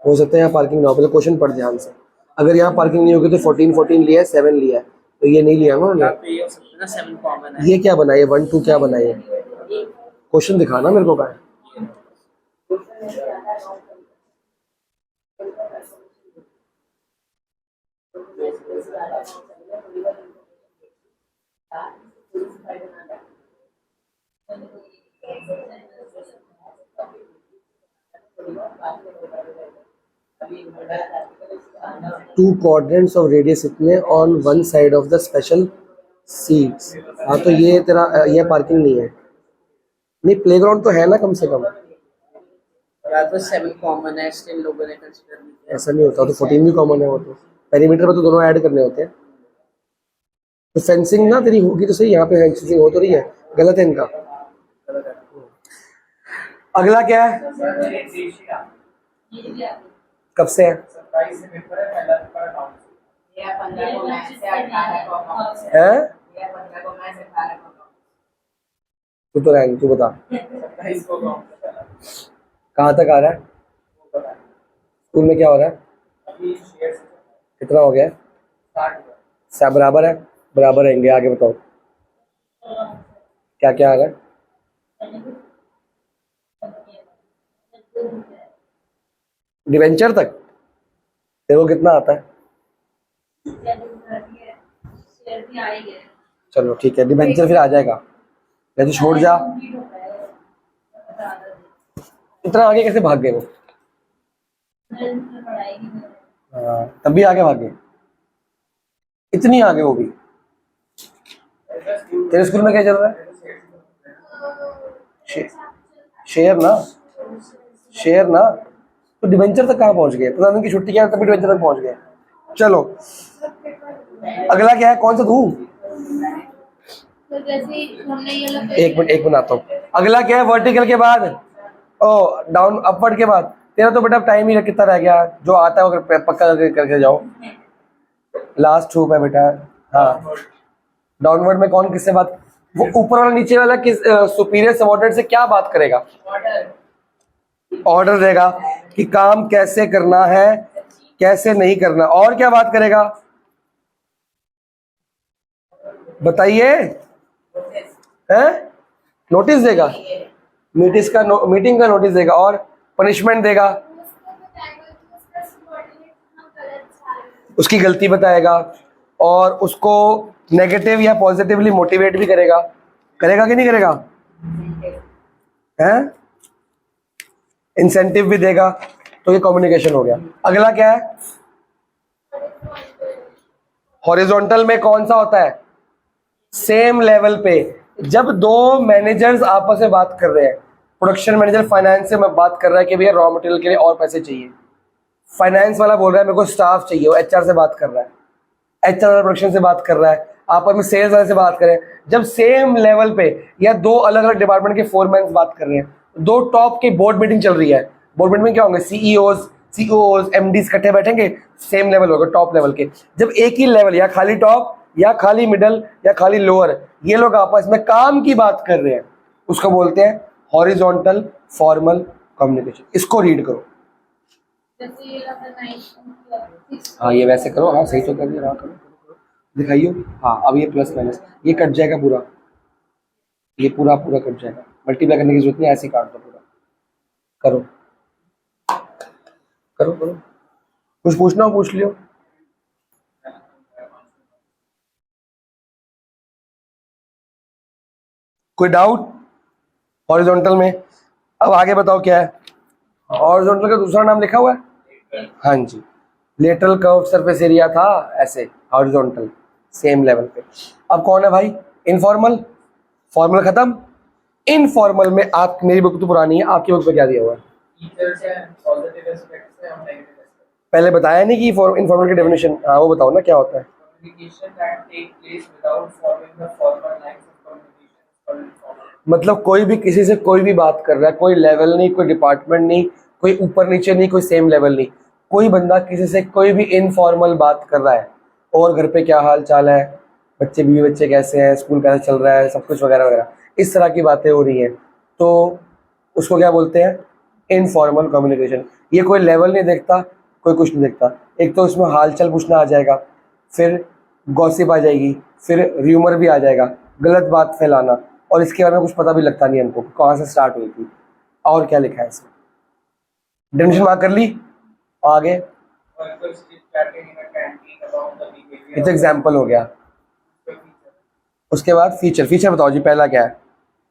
हो सकता है यहाँ पार्किंग ना हो, पहले क्वेश्चन पढ़ ध्यान से। अगर यहाँ पार्किंग नहीं होगी तो 14 लिया है, 7 लिया है, तो ये नहीं लिया ना यहाँ उन्होंने। पे ये हो सकता है ना 7 कॉमन है। ये क्या बनाए 1 2 क्या बनाए? क्वेश्चन दिखाना मेरे को, का है? टू quadrants ऑफ रेडियस इतने on one side of the special seats. हाँ तो ये तेरा ये पार्किंग नहीं है। नहीं प्लेग्राउंड तो है ना कम से कम। या तो 7 कॉमन है, स्टिल लोगों ने कंसीडर नहीं किया। ऐसा नहीं होता, तो 14 भी कॉमन है वो तो। पेरीमीटर पे तो दोनों ऐड करने होते हैं। तो फेंसिंग ना तेरी होगी तो सही, यहाँ पे फेंसिंग हो तो रही है, गलत है इनका। अगला क्या है? कब से है? 27 से पेपर है, पहला पेपर अकाउंट ये 15 को मैथ से 18 को अकाउंट से, है ये 15 को मैथ से 18 को अकाउंट। तू तो रहेंगे, तू बता 27 को अकाउंट से पहला कहाँ तक आ रहा है? वो पता है। स्कूल में क्या हो रहा है? अभी शेयर से कितना हो गया है? 60 हुआ। सब बराबर है? बराबर रहेंगे। आगे बताओ क्या क्या आ रहा है? डिवेंचर तक देखो कितना आता है। चलो ठीक है, डिवेंचर फिर आ जाएगा, या तो छोड़ जा। इतना आगे कैसे भाग गए वो? हाँ, तब भी आगे भाग गए, इतनी आगे वो भी। तेरे स्कूल में क्या चल रहा है? शेयर ना, शेयर ना। तो डिवेंचर तक कहाँ पहुंच गए? 15 दिन की छुट्टी क्या, तभी डिवेंचर तक पहुंच गए। चलो अगला क्या है? कौन सा तू? तो जैसे हमने ये लोग एक मिनट आता हूँ। अगला क्या है? वर्टिकल के बाद ओ डाउन अपवर्ड के बाद। तेरा तो बेटा टाइम ही कितना रह गया, जो आता है वो पक्का करके जाओ। लास्ट हुप है बेटा। हाँ डाउनवर्ड में कौन किससे बात, वो ऊपर वाला नीचे वाला किस सुपीरियर सबऑर्डिनेट से क्या बात करेगा? ऑर्डर देगा कि काम कैसे करना है कैसे नहीं करना। और क्या बात करेगा बताइए? हैं? नोटिस देगा, मीटिंग का नोटिस देगा और पनिशमेंट देगा, उसकी गलती बताएगा और उसको नेगेटिव या पॉजिटिवली मोटिवेट भी करेगा। करेगा कि नहीं करेगा? हैं? इंसेंटिव भी देगा। तो ये कम्युनिकेशन हो गया। अगला क्या है? हॉरिजॉन्टल में कौन सा होता है? सेम लेवल पे। जब दो मैनेजर्स आपस में बात कर रहे हैं, प्रोडक्शन मैनेजर फाइनेंस से बात कर रहा है कि भैया रॉ मटेरियल के लिए और पैसे चाहिए, फाइनेंस वाला बोल रहा है मेरे को स्टाफ चाहिए, वो एचआर से बात कर रहा है, एचआर वाला प्रोडक्शन से बात कर रहा है, आपस में सेल्स वाले से बात करें। जब सेम लेवल पे या दो अलग अलग डिपार्टमेंट के फोरमैन बात कर रहे हैं, दो टॉप की बोर्ड मीटिंग चल रही है। बोर्ड मीटिंग में क्या होंगे? सीईओज एमडीज इकट्ठे बैठेंगे, सेम लेवल होगा टॉप लेवल के। जब एक ही लेवल या खाली टॉप या खाली मिडल या खाली लोअर, ये लोग आपस में काम की बात कर रहे हैं, उसको बोलते हैं हॉरिजॉन्टल फॉर्मल कम्युनिकेशन। इसको रीड करो। हाँ ये वैसे करो, हाँ सही तो कर दिया, हाँ करो दिखाइयो। हाँ अब ये प्लस माइनस ये कट जाएगा पूरा, ये पूरा पूरा कट जाएगा, मल्टीप्लाई करने की जरूरत नहीं, ऐसे काट दो पूरा। करो करो करो, कुछ पूछना हो पूछ लियो। कोई डाउट हॉरिजॉन्टल में? अब आगे बताओ क्या है। हॉरिजॉन्टल का दूसरा नाम लिखा हुआ है, हाँ जी, लेटरल कर्व सरफेस एरिया था ऐसे, हॉरिजॉन्टल सेम लेवल पे। अब कौन है भाई इनफॉर्मल? फॉर्मल खत्म। इनफॉर्मल में आप, मेरी बुक तो पुरानी है, आपकी बुक पे क्या दिया हुआ है? Features and positive aspects and negative aspects. पहले बताया नहीं कि इनफॉर्मल की डेफिनेशन, हाँ वो बताओ ना क्या होता है। Communication that take place without following the formal lines of communication is called informal. मतलब कोई भी किसी से कोई भी बात कर रहा है, कोई लेवल नहीं, कोई डिपार्टमेंट नहीं, कोई ऊपर नीचे नहीं, कोई सेम लेवल नहीं, कोई बंदा किसी से कोई भी इनफॉर्मल बात कर रहा है, और घर पे क्या हाल चाल है, बच्चे बीवी बच्चे कैसे हैं, स्कूल कैसे चल रहा है, सब कुछ वगैरह वगैरह, इस तरह की बातें हो रही हैं, तो उसको क्या बोलते हैं? Informal communication. ये कोई लेवल नहीं देखता, कोई कुछ नहीं देखता। एक तो इसमें हालचाल पूछना आ जाएगा, फिर गॉसिप आ जाएगी, फिर र्यूमर भी आ जाएगा, गलत बात फैलाना, और इसके बारे में कुछ पता भी लगता नहीं हमको कहाँ से स्टार्ट हुई थी और क्या लिखा है इसमें। डेफिनेशन मार्क कर ली, आगे Workers chit-chatting in a canteen about the behavior ये तो एग्जाम्पल हो गया। of the teacher. उसके बाद फीचर, फीचर बताओ जी, पहला क्या है?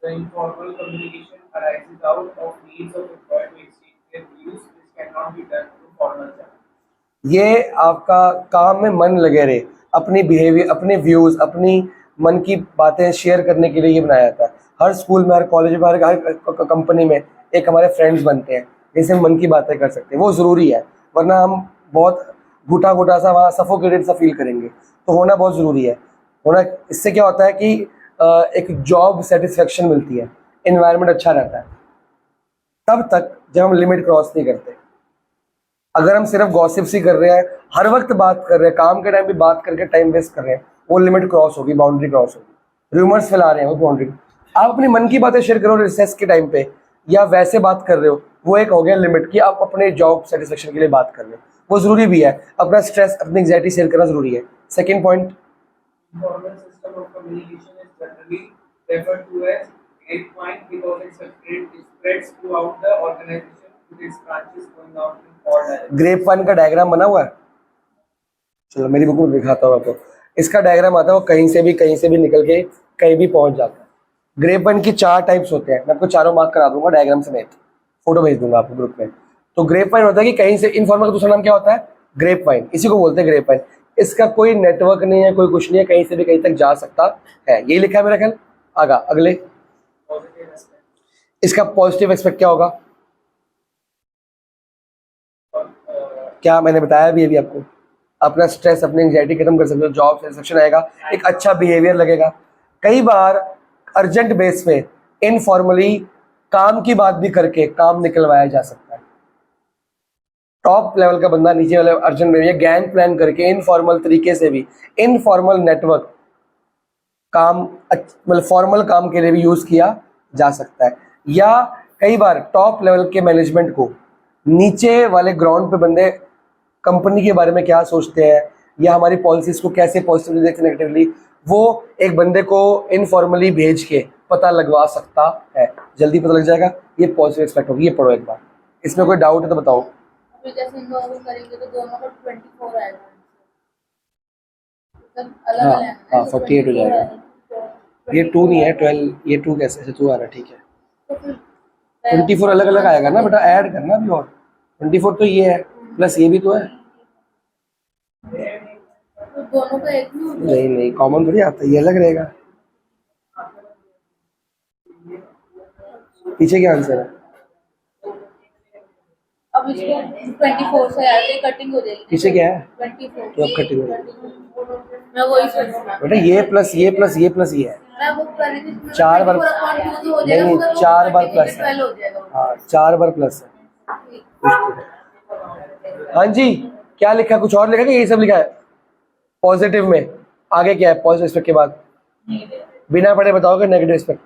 The informal communication arises out of needs of employee to exchange their views, which cannot be done through formal channels. ये आपका काम में मन लगे रहे, अपनी बिहेवियर, अपने व्यूज, अपनी मन की बातें शेयर करने के लिए ये बनाया जाता है। हर स्कूल में, हर कॉलेज में, हर कंपनी में एक हमारे फ्रेंड्स बनते हैं जिनसे हम मन की बातें कर सकते हैं, वो ज़रूरी है, वरना हम बहुत घुटा घुटा सा वहाँ सफोकेटेड सा फील करेंगे। तो होना बहुत ज़रूरी है। होना, इससे क्या होता है कि एक जॉब सेटिस्फेक्शन मिलती है, इन्वायरमेंट अच्छा रहता है, तब तक जब हम लिमिट क्रॉस नहीं करते। अगर हम सिर्फ गॉसिप ही कर रहे हैं, हर वक्त बात कर रहे हैं, काम के टाइम भी बात करके टाइम वेस्ट कर रहे हैं, वो लिमिट क्रॉस होगी, बाउंड्री क्रॉस होगी। रूमर्स फैला रहे हैं, वो बाउंड्री। आप अपनी मन की बातें शेयर करो रिसेस के टाइम पे, या वैसे बात कर रहे हो, वो एक हो गया लिमिट की, आप अपने जॉब सेटिस्फेक्शन के लिए बात कर रहे हो, वो ज़रूरी भी है। अपना स्ट्रेस, अपनी एंग्जाइटी शेयर करना ज़रूरी है। Second point, Informal system of communication is generally referred to as grapevine because it spreads throughout the organization with its branches going out in all directions. Grapevine का diagram बना हुआ है, चलो मेरी book में दिखाता हूँ आपको। इसका डायग्राम आता है, वो कहीं से भी निकल के कहीं भी पहुंच जाता है। ग्रेप वाइन की 4 टाइप्स होते हैं, मैं आपको चारों मार्क करा दूंगा डायग्राम समेत, फोटो भेज दूंगा आपको ग्रुप में। तो ग्रेप वाइन होता है कि कहीं से, इनफॉर्मल का दूसरा नाम क्या होता है? ग्रेप वाइन, इसी को बोलते हैं ग्रेप वाइन। इसका कोई नेटवर्क नहीं है, कोई कुछ नहीं है, कहीं से भी कहीं तक जा सकता है, यही लिखा है मेरा ख्याल। आगा अगले, Positive aspect. इसका पॉजिटिव एस्पेक्ट क्या होगा? और, क्या मैंने बताया भी अभी आपको, अपना स्ट्रेस, अपनी एंग्जाइटी खत्म कर सकते हो, जॉब सेटिस्फेक्शन आएगा, एक अच्छा बिहेवियर लगेगा। कई बार अर्जेंट बेस पे इनफॉर्मली काम की बात भी करके काम निकलवाया जा सकता है। टॉप लेवल का बंदा नीचे वाले अर्जेंट में, ये गैंग प्लान करके इनफॉर्मल तरीके से भी, इनफॉर्मल नेटवर्क काम, मतलब फॉर्मल काम के लिए भी यूज किया जा सकता है। या कई बार टॉप लेवल के मैनेजमेंट को नीचे वाले ग्राउंड पे बंदे कंपनी के बारे में क्या सोचते हैं, या हमारी पॉलिसीज को कैसे पॉजिटिवली देखते हैं, नेगेटिवली, वो एक बंदे को इनफॉर्मली भेज के पता लगवा सकता है, जल्दी पता लग जाएगा। ये पॉजिटिव एक्सपेक्ट होगी, ये पढ़ो एक बार। इसमें कोई डाउट है तो बताओ। अभी जैसे इन दोनों को करेंगे तो दोनों को 24 आएगा, मतलब अलग हाँ, अलग है ना, हाँ, तो 48 हो 24 जाएगा। आएगा, तो ये 2 नहीं है, 24 12, ये 2 कैसे, अच्छा 2 आ रहा है, ठीक है। तो फिर 24 अलग अलग आएगा ना बेटा, ऐड करना भी, और 24 तो ये है, प्लस ये भी तो है। तो दोनों का एक ही होगा। नहीं नहीं, कॉमन थोड़ी आता है, ये अलग रहेगा। पीछे क्या आंसर है? अब इसको 24 से आया तो कटिंग हो जाएगी। पीछे क्या है? 24 तो अब कटिंग हो जाएगी। मैं वही सोच रहा हूँ। बेटा ये प्लस ये प्लस ये प्लस ये है, मैं वो कर रही थी, 4 बार, 24/2 तो हो जाएगा, नहीं मगर वो 4 बार 24 प्लस है, 12 हो जाएगा वो। हाँ 4 बार प्लस है। हाँ जी, क्या लिखा है? कुछ और लिखा है कि यही सब लिखा है? पॉजिटिव में आगे क्या है? पॉजिटिव एस्पेक्ट के बाद बिना पढ़े बताओगे negative aspect?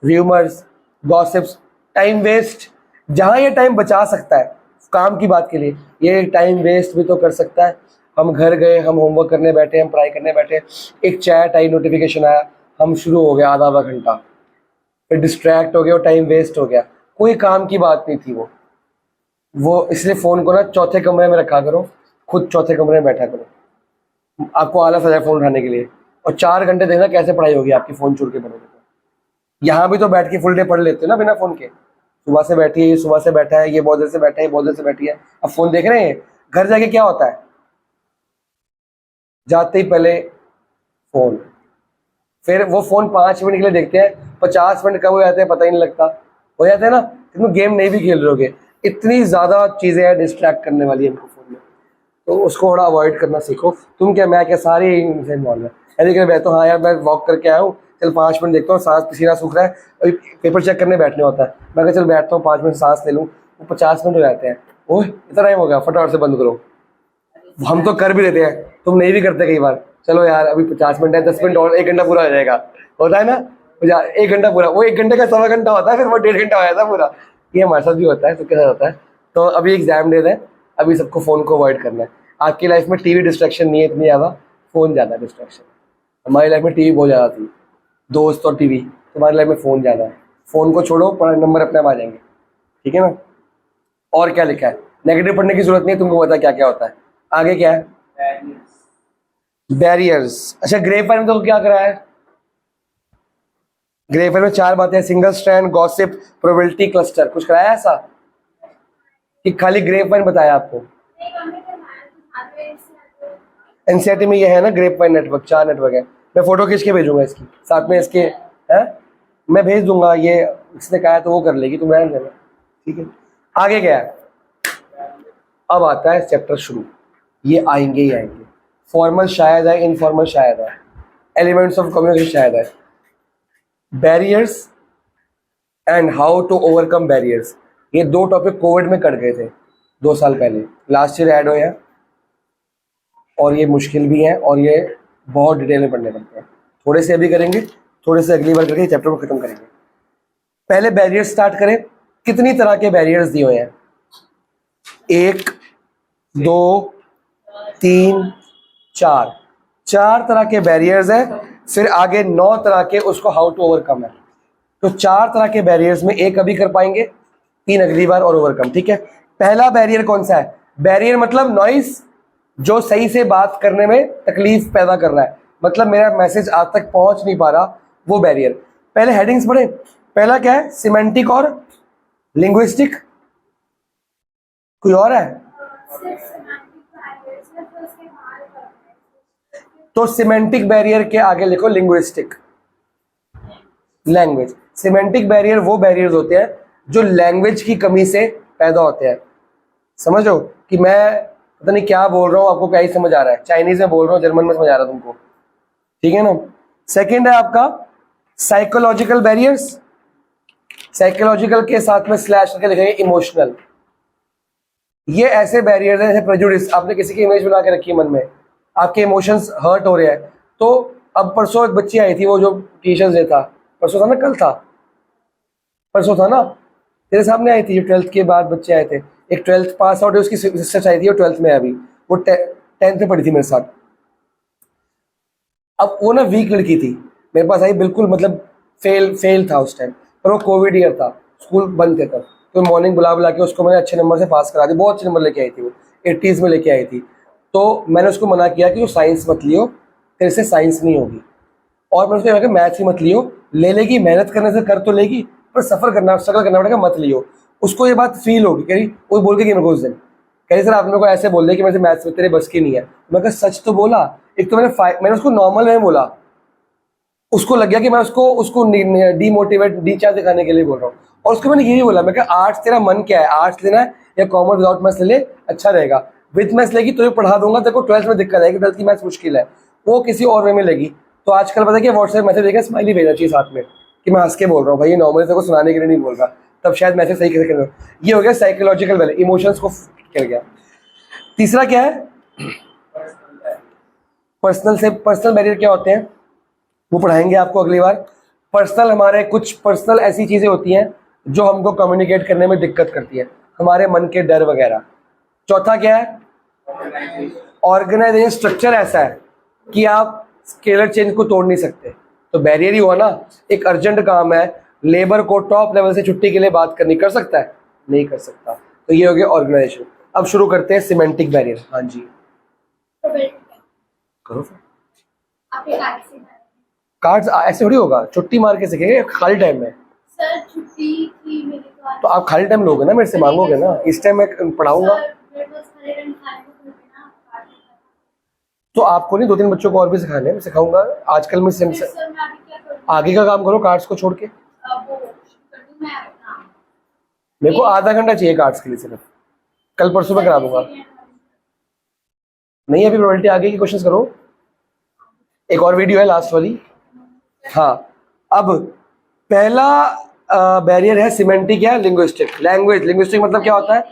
Rumours, gossips, time waste. जहाँ ये टाइम बचा सकता है काम की बात के लिए, ये टाइम वेस्ट भी तो कर सकता है। हम घर गए, हम होमवर्क करने बैठे, हम पढ़ाई करने बैठे, एक चैट आई, नोटिफिकेशन आया, हम शुरू हो गया आधा घंटा, फिर डिस्ट्रैक्ट हो गया और टाइम वेस्ट हो गया। कोई काम की बात नहीं थी वो, वो इसलिए फ़ोन को ना चौथे कमरे में रखा करो, खुद चौथे कमरे में बैठा करो, आपको आलस आ जाए फ़ोन उठाने के लिए। और 4 घंटे देखना कैसे पढ़ाई होगी आपकी, फ़ोन छोड़ के पढ़ोगे तो। यहाँ भी तो बैठ के फुल डे पढ़ लेते हो ना बिना फ़ोन के, सुबह से बैठी है, ये सुबह से बैठा है, ये बहुत देर से बैठा है, ये बहुत देर से बैठी है, अब फ़ोन देख रहे हैं। घर जाके क्या होता है, जाते ही पहले फ़ोन, फिर वो फ़ोन 5 मिनट के लिए देखते हैं, 50 मिनट कब हो जाते हैं पता ही नहीं लगता, हो जाते हैं ना। तुम लोग गेम नहीं भी खेल रहोगे, इतनी ज़्यादा चीज़ें हैं डिस्ट्रैक्ट करने वाली हमको फ़ोन में, तो उसको थोड़ा अवॉइड करना सीखो। तुम क्या, मैं क्या, सारे इनसे इन्वॉल्व है। ऐसे कि मैं तो हाँ यार मैं वॉक करके आया हूँ, चल 5 मिनट देखता हूँ, सांस पसीना सूख रहा है, अभी पेपर चेक करने बैठने होता है, मैं कहा चल बैठता हूँ 5 मिनट सांस ले लूँ, वो 50 मिनट हो जाते हैं। ओह इतना टाइम हो गया, फटाफट से बंद करो। हम तो कर भी देते हैं, तुम नहीं भी करते कई बार, चलो यार अभी 50 मिनट है, 10 मिनट और 1 घंटा पूरा हो जाएगा, होता है ना। 1 घंटा पूरा, वो 1 घंटे का 1.25 घंटा होता है, फिर वो 1.5 घंटा हो जाता है पूरा। ये हमारे साथ भी होता है, सबके साथ होता है। तो अभी एग्जाम डे है, अभी सबको फ़ोन को अवॉइड करना है। आपकी लाइफ में टीवी डिस्ट्रैक्शन नहीं है इतनी ज़्यादा, फ़ोन ज़्यादा डिस्ट्रैक्शन। हमारी लाइफ में टीवी बहुत ज़्यादा थी, दोस्त और टीवी, तुम्हारी लाइफ में फ़ोन ज़्यादा है। फ़ोन को छोड़ो, पढ़ा नंबर अपने आप आ जाएंगे, ठीक है ना। और क्या लिखा है, नेगेटिव पढ़ने की जरूरत नहीं है, तुमको पता क्या क्या होता है। आगे क्या है, बैरियर्स। अच्छा ग्रेप वाइन में तो क्या करा है, ग्रेप वाइन में 4 बातें हैं, single strand, gossip, probability, cluster, कुछ कराया ऐसा कि खाली ग्रेप वाइन बताया आपको। एनसीईआरटी में ये है ना ग्रेप वाइन नेटवर्क, 4 नेटवर्क है। मैं फोटो खींच के भेजूंगा इसकी, साथ में इसके है, मैं भेज दूंगा, ये इसने कहा है तो वो कर लेगी, तुम रहने देना, ठीक है। आगे क्या है, अब आता है चैप्टर शुरू, ये आएंगे ही आएंगे। फॉर्मल शायद है, इनफॉर्मल शायद है, एलिमेंट्स ऑफ कम्युनिकेशन शायद है, barriers and how to overcome barriers. ये 2 टॉपिक कोविड में कट गए थे 2 साल पहले, लास्ट ईयर ऐड हुए हैं, और ये मुश्किल भी है, और ये बहुत डिटेल में पढ़ने पड़ते हैं। थोड़े से अभी करेंगे, थोड़े से अगली बार करके चैप्टर को खत्म करेंगे। पहले बैरियर्स स्टार्ट करें। कितनी तरह के बैरियर्स दिए हुए हैं, 1 2 3 4 तरह के बैरियर्स हैं। फिर आगे 9 तरह के उसको हाउ टू ओवरकम है। तो 4 तरह के बैरियर्स में 1 अभी कर पाएंगे, 3 अगली बार और ओवरकम, ठीक है। पहला बैरियर कौन सा है, बैरियर मतलब नॉइस, जो सही से बात करने में तकलीफ पैदा कर रहा है, मतलब मेरा मैसेज आज तक पहुंच नहीं पा रहा, वो बैरियर। पहले हेडिंग्स पढ़े। पहला क्या है, सिमेंटिक और लिंग्विस्टिक, कोई और है। तो सिमेंटिक बैरियर के आगे लिखो लिंग्विस्टिक, लैंग्वेज। सिमेंटिक बैरियर वो बैरियर्स होते हैं जो लैंग्वेज की कमी से पैदा होते हैं। समझो कि मैं पता नहीं क्या बोल रहा हूँ, आपको क्या ही समझ आ रहा है, चाइनीज में बोल रहा हूँ, जर्मन में समझ आ रहा है तुमको, ठीक है ना। सेकंड है आपका साइकोलॉजिकल बैरियर्स, साइकोलॉजिकल के साथ में स्लैश करके लिखेंगे इमोशनल। ये ऐसे बैरियर्स हैं जैसे प्रेजुडिस, आपने किसी की इमेज बना के रखी है मन में, आपके इमोशंस हर्ट हो रहे हैं। तो अब परसों एक बच्ची आई थी, वो जो टीचर्स डे था, परसों था ना, कल था, परसों था ना, तेरे सामने आई थी, जो 12th के बाद बच्चे आए थे। एक 12th पास आउट है, उसकी सिस्टर आई थी, वो 12th में है अभी, वो 10th में पढ़ी थी मेरे साथ। अब वो ना वीक लड़की थी, मेरे पास आई, बिल्कुल मतलब फेल था उस टाइम, पर वो कोविड ईयर था, स्कूल बंद थे तब। तो मॉर्निंग बुला के उसको मैंने अच्छे नंबर से पास करा दिया, बहुत अच्छे नंबर लेके आई थी वो, 80s में लेके आई थी। तो मैंने उसको मना किया कि वो साइंस मत लियो, तेरे से साइंस नहीं होगी। और मैंने उसको कहा कि मैथ्स ही मत लियो, ले लेगी, मेहनत करने से कर तो लेगी, पर सफ़र करना, स्ट्रगल करना पड़ेगा, मत लियो। उसको ये बात फील होगी, कह रही, वो बोल के गई मेरे को उस दिन, कह रही सर आपने मेरे को ऐसे बोल दिया कि मेरे से मैथ्स में तेरे बस की नहीं है। मैं कहा सच तो बोला, एक तो मैंने उसको नॉर्मल में बोला, उसको लग गया कि मैं उसको डीमोटिवेट, डिचार्ज दिखाने के लिए बोल रहा हूँ। और उसको मैंने ये भी बोला, मैं कहा आर्ट्स तेरा मन क्या है, आर्ट्स लेना है या कॉमर्स विदाउट मैथ्स ले ले, अच्छा रहेगा, विद मैथ्स लेगी तो पढ़ा दूंगा, तेरे को 12th में दिक्कत आएगी, 12th की मैथ्स मुश्किल है, वो किसी और वे में लेगी। तो आजकल पता है कि व्हाट्सएप मैसेज देकर स्माइली भेजना चाहिए साथ में, कि मैं हंस के बोल रहा हूँ भाई, ये नॉर्मली तेरे को सुनाने के लिए नहीं बोल रहा, तब शायद मैसेज सही कैसे कर। ये हो गया साइकोलॉजिकल वैल्यू, इमोशंस को कर गया। तीसरा क्या है, पर्सनल बैरियर क्या होते हैं वो पढ़ाएंगे आपको अगली बार। पर्सनल, हमारे कुछ पर्सनल ऐसी चीज़ें होती हैं जो हमको कम्युनिकेट करने में दिक्कत करती है, हमारे मन के डर वगैरह। चौथा क्या है, ऑर्गेनाइजेशन स्ट्रक्चर ऐसा है कि आप स्केलर चेंज को तोड़ नहीं सकते, तो बैरियर ही हुआ ना। एक अर्जेंट काम है, लेबर को टॉप लेवल से छुट्टी के लिए बात करनी, कर सकता है, नहीं कर सकता। तो ये हो गया ऑर्गेनाइजेशन। अब शुरू करते हैं सिमेंटिक बैरियर। हाँ जी करो फिर। कार्ड्स ऐसे थोड़ी होगा, छुट्टी मार के सीखेंगे खाली टाइम में। सर छुट्टी थी मेरी तो आप खाली टाइम लोगे ना, मेरे से मांगोगे ना, इस टाइम मैं पढ़ाऊंगा। तो आपको नहीं, 2-3 बच्चों को और भी सिखाने हैं, मैं सिखाऊंगा। आजकल मैं आगे का काम करो कार्ड्स को छोड़ के। मेरे को आधा घंटा चाहिए कार्ड्स के लिए सिर्फ, कल परसों में करा दूंगा। नहीं अभी प्रोबेबिलिटी आगे की क्वेश्चंस करो, एक और वीडियो है लास्ट वाली। हाँ अब पहला बैरियर है सिमेंटिक या लिंग्विस्टिक। लिंग्विस्टिक मतलब क्या होता है,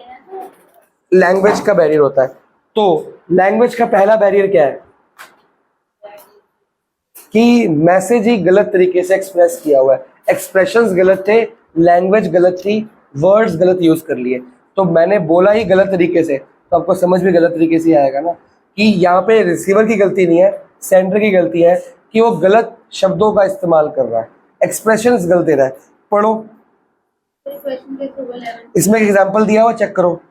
लैंग्वेज का बैरियर होता है। तो लैंग्वेज का पहला बैरियर क्या है कि मैसेज ही गलत तरीके से एक्सप्रेस किया हुआ है, एक्सप्रेशंस गलत थे, लैंग्वेज गलत थी, वर्ड्स गलत यूज कर लिए। तो मैंने बोला ही गलत तरीके से, तो आपको समझ भी गलत तरीके से आएगा ना कि यहाँ पे रिसीवर की गलती नहीं है, सेंडर की गलती है कि वो गलत शब्दों का इस्तेमाल कर रहा है, एक्सप्रेशंस गलत दे रहा है। पढ़ो, इसमें एक एग्जाम्पल दिया हुआ, चेक करो।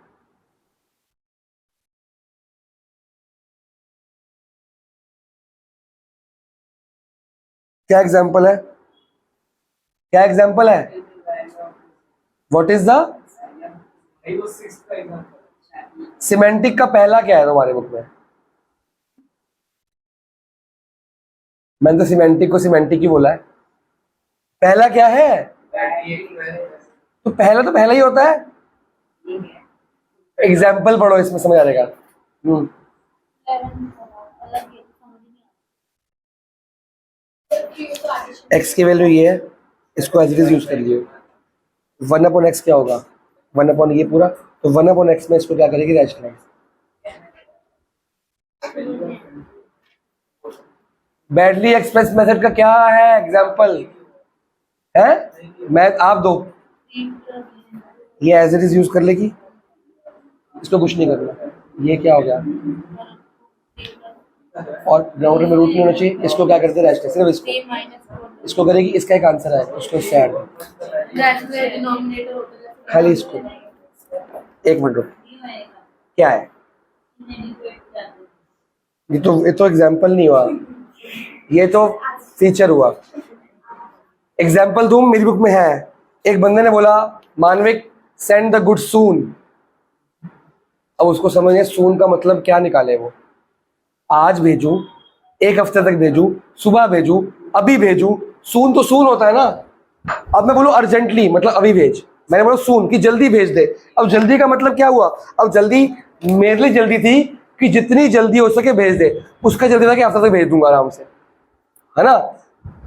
क्या एग्जाम्पल है, क्या एग्जाम्पल है, व्हाट इज द सिमेंटिक का पहला क्या है तुम्हारे बुक में? मैंने तो सिमेंटिक को सिमेंटिक ही बोला है। पहला क्या है? तो पहला ही होता है। एग्जाम्पल पढ़ो, इसमें समझ आ जाएगा। एक्स की वैल्यू ये है, इसको एज इट इज यूज कर लियो। 1/x क्या होगा, 1 ये पूरा, तो 1/x में इसको क्या करेगी, रैशनलाइज। बैडली एक्सप्रेस मेथड का क्या है एग्जाम्पल है? मैं आप दो, ये एज इट इज यूज कर लेगी, इसको कुछ नहीं करना। ये क्या हो गया, और ग्राउंड में रूट नहीं होना चाहिए, इसको क्या करते हैं, सिर्फ इसको करेगी, इसका एक आंसर आएगा, उसको इससे ऐड खाली इसको। एक मिनट रुक, क्या है ये तो एग्जाम्पल नहीं हुआ, ये तो फीचर हुआ। एग्जाम्पल दूं, मेरी बुक में है। एक बंदे ने बोला मानविक सेंड द गुड सून। अब उसको समझिए सून का मतलब क्या निकाले वो, आज भेजूं, एक हफ्ते तक भेजूं, सुबह भेजूं, अभी भेजूं। सून तो सून होता है ना। अब मैं बोलूं अर्जेंटली मतलब अभी भेज, मैंने बोला सून कि जल्दी भेज दे। अब जल्दी का मतलब क्या हुआ, अब जल्दी मेरे लिए जल्दी थी कि जितनी जल्दी हो सके भेज दे, उसका जल्दी था कि हफ्ते तक भेज दूंगा आराम से, है ना।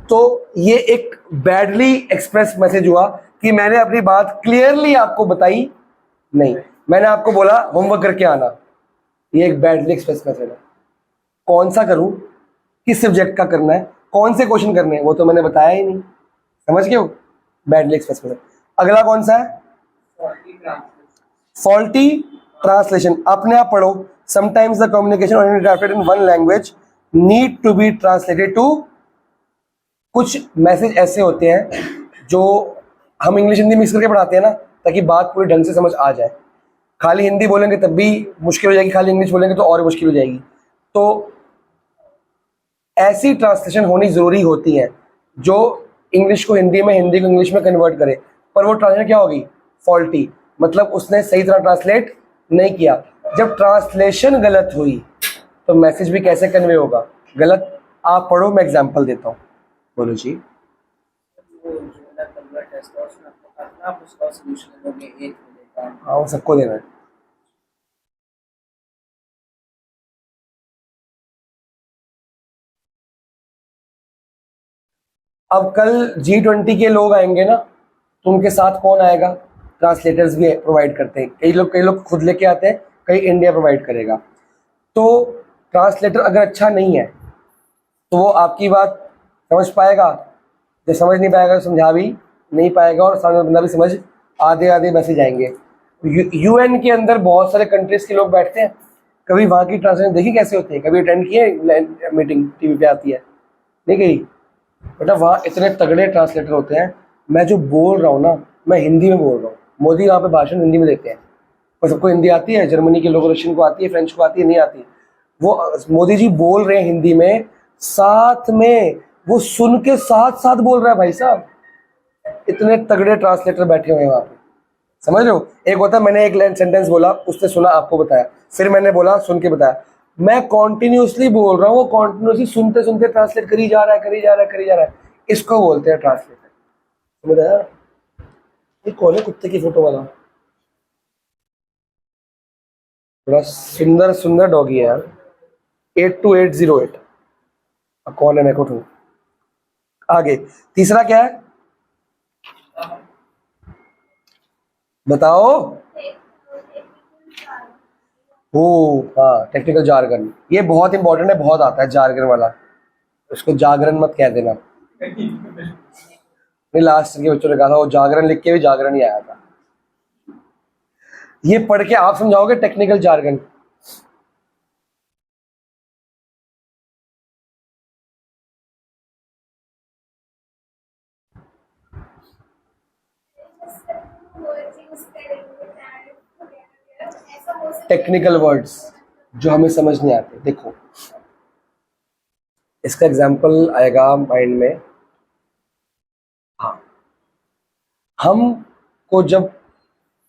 तो ये एक बैडली एक्सप्रेस मैसेज हुआ कि मैंने अपनी बात क्लियरली आपको बताई नहीं, मैंने आपको बोला होमवर्क करके आना। ये एक बैडली एक्सप्रेस मैसेज है। कौन सा करूं, किस सब्जेक्ट का करना है, कौन से क्वेश्चन करने हैं, वो तो मैंने बताया ही नहीं। समझ गए हो, बैडली एक्सप्रेस मैसेज। अगला कौन सा है, फॉल्टी ट्रांसलेशन। अपने आप पढ़ो। Sometimes the communication originally drafted in one language need to be translated to. कुछ मैसेज ऐसे होते हैं जो हम इंग्लिश हिंदी मिक्स करके पढ़ाते हैं ना, ताकि बात पूरी ढंग से समझ आ जाए। खाली हिंदी बोलेंगे तब भी मुश्किल हो जाएगी, खाली इंग्लिश बोलेंगे तो और मुश्किल हो जाएगी। तो ऐसी ट्रांसलेशन होनी जरूरी होती है जो इंग्लिश को हिंदी में, हिंदी को इंग्लिश में कन्वर्ट करे। पर वो ट्रांसलेशन क्या होगी, फॉल्टी, मतलब उसने सही तरह ट्रांसलेट नहीं किया। जब ट्रांसलेशन गलत हुई तो मैसेज भी कैसे कन्वे होगा, गलत। आप पढ़ो, मैं एग्जांपल देता हूँ। बोलो जी। हाँ वो सबको देना है। अब कल G20 के लोग आएंगे ना, तो उनके साथ कौन आएगा, ट्रांसलेटर्स भी प्रोवाइड करते हैं। कई लोग खुद लेके आते हैं, कई इंडिया प्रोवाइड करेगा। तो ट्रांसलेटर अगर अच्छा नहीं है तो वो आपकी बात समझ पाएगा, जो समझ नहीं पाएगा समझा भी नहीं पाएगा, और सामने बंदा भी समझ आधे वैसे जाएंगे। UN के अंदर बहुत सारे कंट्रीज के लोग बैठते हैं, कभी वहाँ की ट्रांसलेशन देखी कैसे होती है, कभी अटेंड किए मीटिंग टीवी पे आती है, नहीं गई बेटा। वहाँ इतने तगड़े ट्रांसलेटर होते हैं, मैं जो बोल रहा हूँ ना मैं हिंदी में बोल रहा हूँ, मोदी वहाँ पे भाषण हिंदी में देते हैं, बस सबको हिंदी आती है, जर्मनी के लोगों रशियन को आती है, फ्रेंच को आती है, नहीं आती। वो मोदी जी बोल रहे हैं हिंदी में, साथ में वो सुन के साथ साथ बोल रहा है भाई साहब। इतने तगड़े ट्रांसलेटर बैठे हुए हैं वहां पे, समझ रहे हो। एक होता है मैंने एक सेंटेंस बोला, उसने सुना, आपको बताया, फिर मैंने बोला, सुन के बताया। मैं कॉन्टिन्यूसली बोल रहा हूँ, वो कॉन्टिन्यूसली सुनते सुनते ट्रांसलेट करी जा रहा है, करी जा रहा है, करी जा रहा है। इसको बोलते हैं ट्रांसलेटर, समझ आया। ये कौन है कुत्ते की फोटो वाला? बड़ा सुंदर सुंदर डॉगी है यार। 82808। अब कौन है मैं को ढूंढ। आगे तीसरा क्या है बताओ? ओ हाँ, टेक्निकल जारगन, ये बहुत इंपॉर्टेंट है, बहुत आता है जारगन वाला। उसको जागरण मत कह देना। नहीं, लास्ट के बच्चों ने कहा था वो जागरण लिख के भी जागरण ही आया था। ये पढ़ के आप समझाओगे टेक्निकल जारगन। टेक्निकल वर्ड्स जो हमें समझ नहीं आते, देखो इसका एग्जाम्पल आएगा माइंड में। हाँ, हमको जब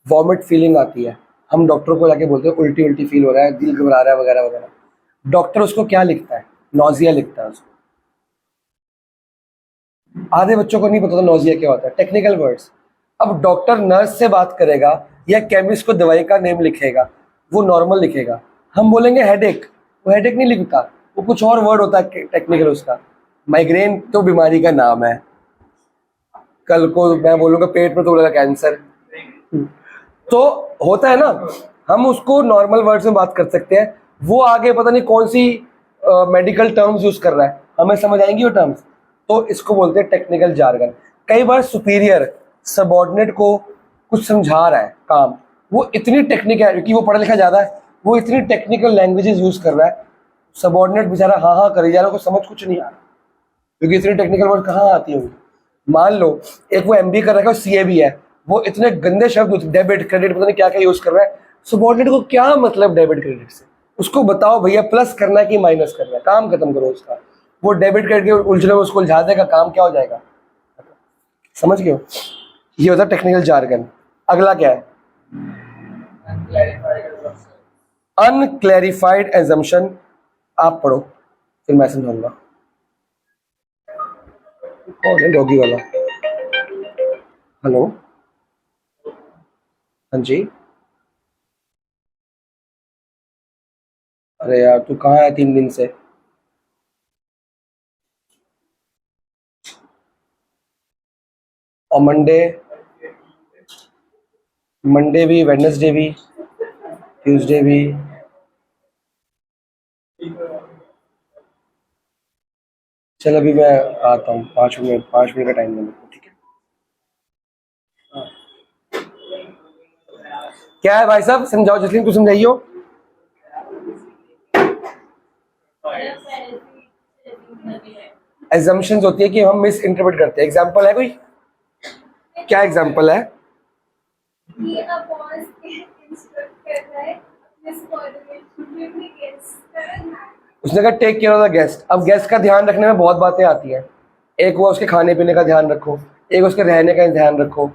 वॉमिट फीलिंग आती है, हम डॉक्टर को जाके बोलते हैं उल्टी उल्टी फील हो रहा है, दिल घबरा रहा है, वगैरह वगैरह। डॉक्टर उसको क्या लिखता है? नॉजिया लिखता है उसको। आधे बच्चों को नहीं पता था नॉजिया क्या होता है, टेक्निकल वर्ड्स। अब डॉक्टर नर्स से बात करेगा या केमिस्ट को दवाई का नेम लिखेगा, वो नॉर्मल लिखेगा। हम बोलेंगे हेडेक, वो हेडेक नहीं लिखता, वो कुछ और वर्ड होता है टेक्निकल उसका। माइग्रेन तो बीमारी का नाम है, कल को मैं बोलूंगा पेट में तो बोलेगा कैंसर। तो होता है ना, हम उसको नॉर्मल वर्ड्स में बात कर सकते हैं, वो आगे पता नहीं कौन सी मेडिकल टर्म्स यूज कर रहा है, हमें समझ आएंगी वो टर्म्स। तो इसको बोलते हैं टेक्निकल जार्गन। कई बार सुपीरियर सबऑर्डिनेट को कुछ समझा रहा है काम, वो इतनी टेक्निकल, क्योंकि वो पढ़ा लिखा ज्यादा है, वो इतनी टेक्निकल लैंग्वेजेस यूज कर रहा है, सबऑर्डिनेट बेचारा हाँ हाँ करी जा रहा है, उसको समझ कुछ नहीं आ रहा, क्योंकि इतनी टेक्निकल वर्ड कहाँ आती होंगी। मान लो एक वो एमबी कर रखा है, सीए भी है, वो इतने गंदे शब्द डेबिट क्रेडिट पता नहीं क्या क्या यूज कर रहा है। सबऑर्डिनेट को क्या मतलब डेबिट क्रेडिट से? उसको बताओ भैया प्लस करना है कि माइनस करना है, काम खत्म करो उसका। वो डेबिट क्रेडिट के उलझने में उसको उलझा देगा, काम क्या हो जाएगा, समझ गए हो। ये होता है टेक्निकल जार्गन। अगला क्या है? Unclarified assumption. आप पढ़ो फिर मैं समझाऊंगा। कौन है डॉगी वाला? हेलो, हाँ जी। अरे यार तू कहाँ है 3 दिन से? और मंडे भी, वेडनेसडे भी, ट्यूसडे भी। चल अभी मैं आता हूँ, 5 मिनट का टाइम दे मेरे को, ठीक है। क्या है भाई साहब, समझाओ जसलीन, तू समझाइयो। एजम्पशंस होती है कि हम मिस इंटरप्रेट करते हैं। एग्जाम्पल है कोई? क्या एग्जाम्पल है? कि अब बॉस इंस्ट्रक्ट कर रहा है अपने सबऑर्डिनेट में गेस्ट करना। उसने कहा take care of the guest. अब गेस्ट का ध्यान रखने में बहुत बातें आती हैं। एक वो उसके खाने पीने का ध्यान रखो, एक उसके रहने का ध्यान रखो।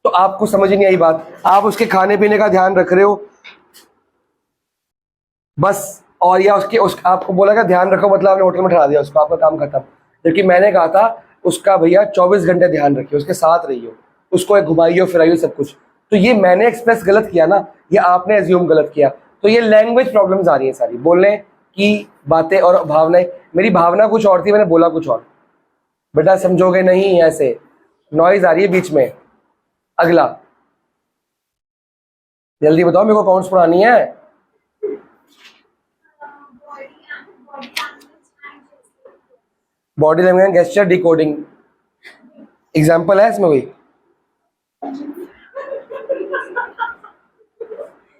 तो आपको समझ ही नहीं आई बात, आप उसके खाने पीने का ध्यान रख रहे हो बस, और या आपको बोला का ध्यान रखो मतलब आपने होटल में ठहरा दिया उसको, आपका काम खत्म। जबकि मैंने कहा था उसका भैया 24 घंटे ध्यान रखिए, उसके साथ रहिए, उसको एक घुमाइयो फिराइयो सब कुछ। तो ये मैंने एक्सप्रेस गलत किया ना, ये आपने एज्यूम गलत किया। तो ये लैंग्वेज प्रॉब्लम्स आ रही है सारी, बोलने की बातें और भावनाएं। मेरी भावना कुछ और थी, मैंने बोला कुछ और। बेटा समझोगे नहीं, ऐसे नॉइज आ रही है बीच में। अगला जल्दी बताओ, मेरे को अकाउंट्स पढ़ानी है। Body language, gesture, decoding. Example है इसमें कोई?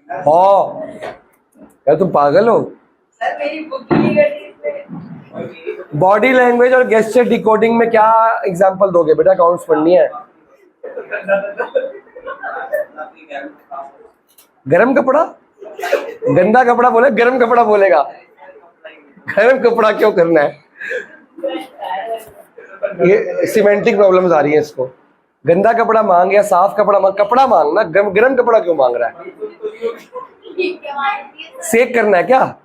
हो यार तुम पागल हो। सर मेरी बुक नहीं करती। बॉडी लैंग्वेज और गेस्चर डिकोडिंग में क्या एग्जाम्पल दोगे बेटा? अकाउंट्स पढ़नी है। गरम कपड़ा, गंदा कपड़ा बोले, गरम कपड़ा बोलेगा। गरम कपड़ा क्यों करना है? ये सिमेंटिक प्रॉब्लम्स आ रही है इसको। गंदा कपड़ा मांग या साफ कपड़ा मांग, कपड़ा मांगना, गरम कपड़ा क्यों मांग रहा है? सेक करना है क्या?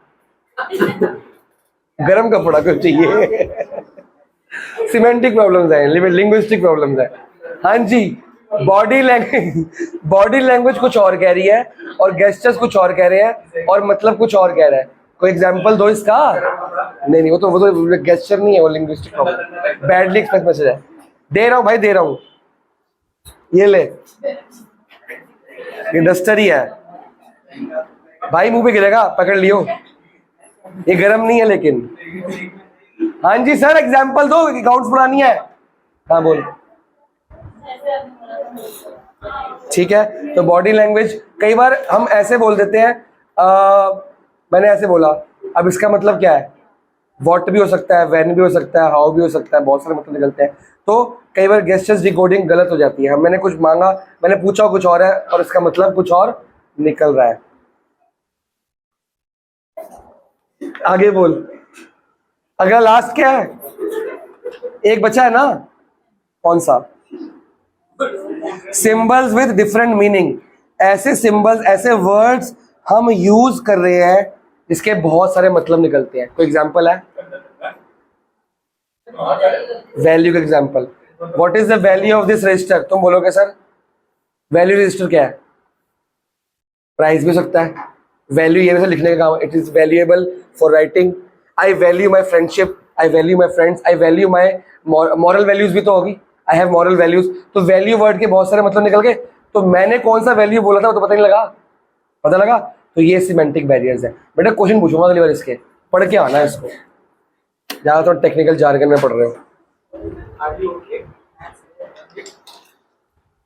गरम कपड़ा क्यों चाहिए? सिमेंटिक प्रॉब्लम्स है, लिंग्विस्टिक प्रॉब्लम्स है। हाँ जी, बॉडी लैंग्वेज कुछ और कह रही है और गेस्टर्स कुछ और कह रहे हैं और मतलब कुछ और कह रहा है। कोई एग्जांपल दो इसका। नहीं, वो तो गेस्चर नहीं है, वो linguistic problem, badly express message है। दे रहा हूँ भाई, दे रहा हूँ, ये ले, ये डस्टर ही है भाई, मुंह पे गिरेगा, पकड़ लियो, ये गर्म नहीं है लेकिन। हाँ जी सर, एग्जांपल दो, अकाउंट्स बनानी है। हाँ बोल। ठीक है, तो बॉडी लैंग्वेज कई बार हम ऐसे बोल देते हैं, मैंने ऐसे बोला, अब इसका मतलब क्या है? वॉट भी हो सकता है, व्हेन भी हो सकता है, हाउ भी हो सकता है, बहुत सारे मतलब निकलते हैं। तो कई बार गेस्चर्स डिकोडिंग गलत हो जाती है। मैंने कुछ मांगा, मैंने पूछा कुछ और है और इसका मतलब कुछ और निकल रहा है। आगे बोल। अगला लास्ट क्या है? एक बचा है ना, कौन सा? Symbols with different meaning. ऐसे सिंबल्स, ऐसे वर्ड्स हम यूज कर रहे हैं जिसके बहुत सारे मतलब निकलते हैं। कोई एग्जांपल है? वैल्यू का example. What is the value of this register? तुम बोलोगे सर वैल्यू रजिस्टर क्या है? प्राइस भी हो सकता है, वैल्यू ये वैसे लिखने का काम, it is valuable for writing. I value my friendship, I value my friends, I value my moral values भी तो होगी, आई हैव मॉरल वैल्यूज। तो वैल्यू वर्ड के बहुत सारे मतलब निकल गए। तो मैंने कौन सा वैल्यू बोला था वो तो पता नहीं लगा, पता लगा? तो ये सिमेंटिक बैरियर्स है। बेटा क्वेश्चन पूछूंगा अगली बार, इसके पढ़ के आना है इसको, ज्यादातर टेक्निकल जार्गन में पढ़ रहे हो। Are you okay?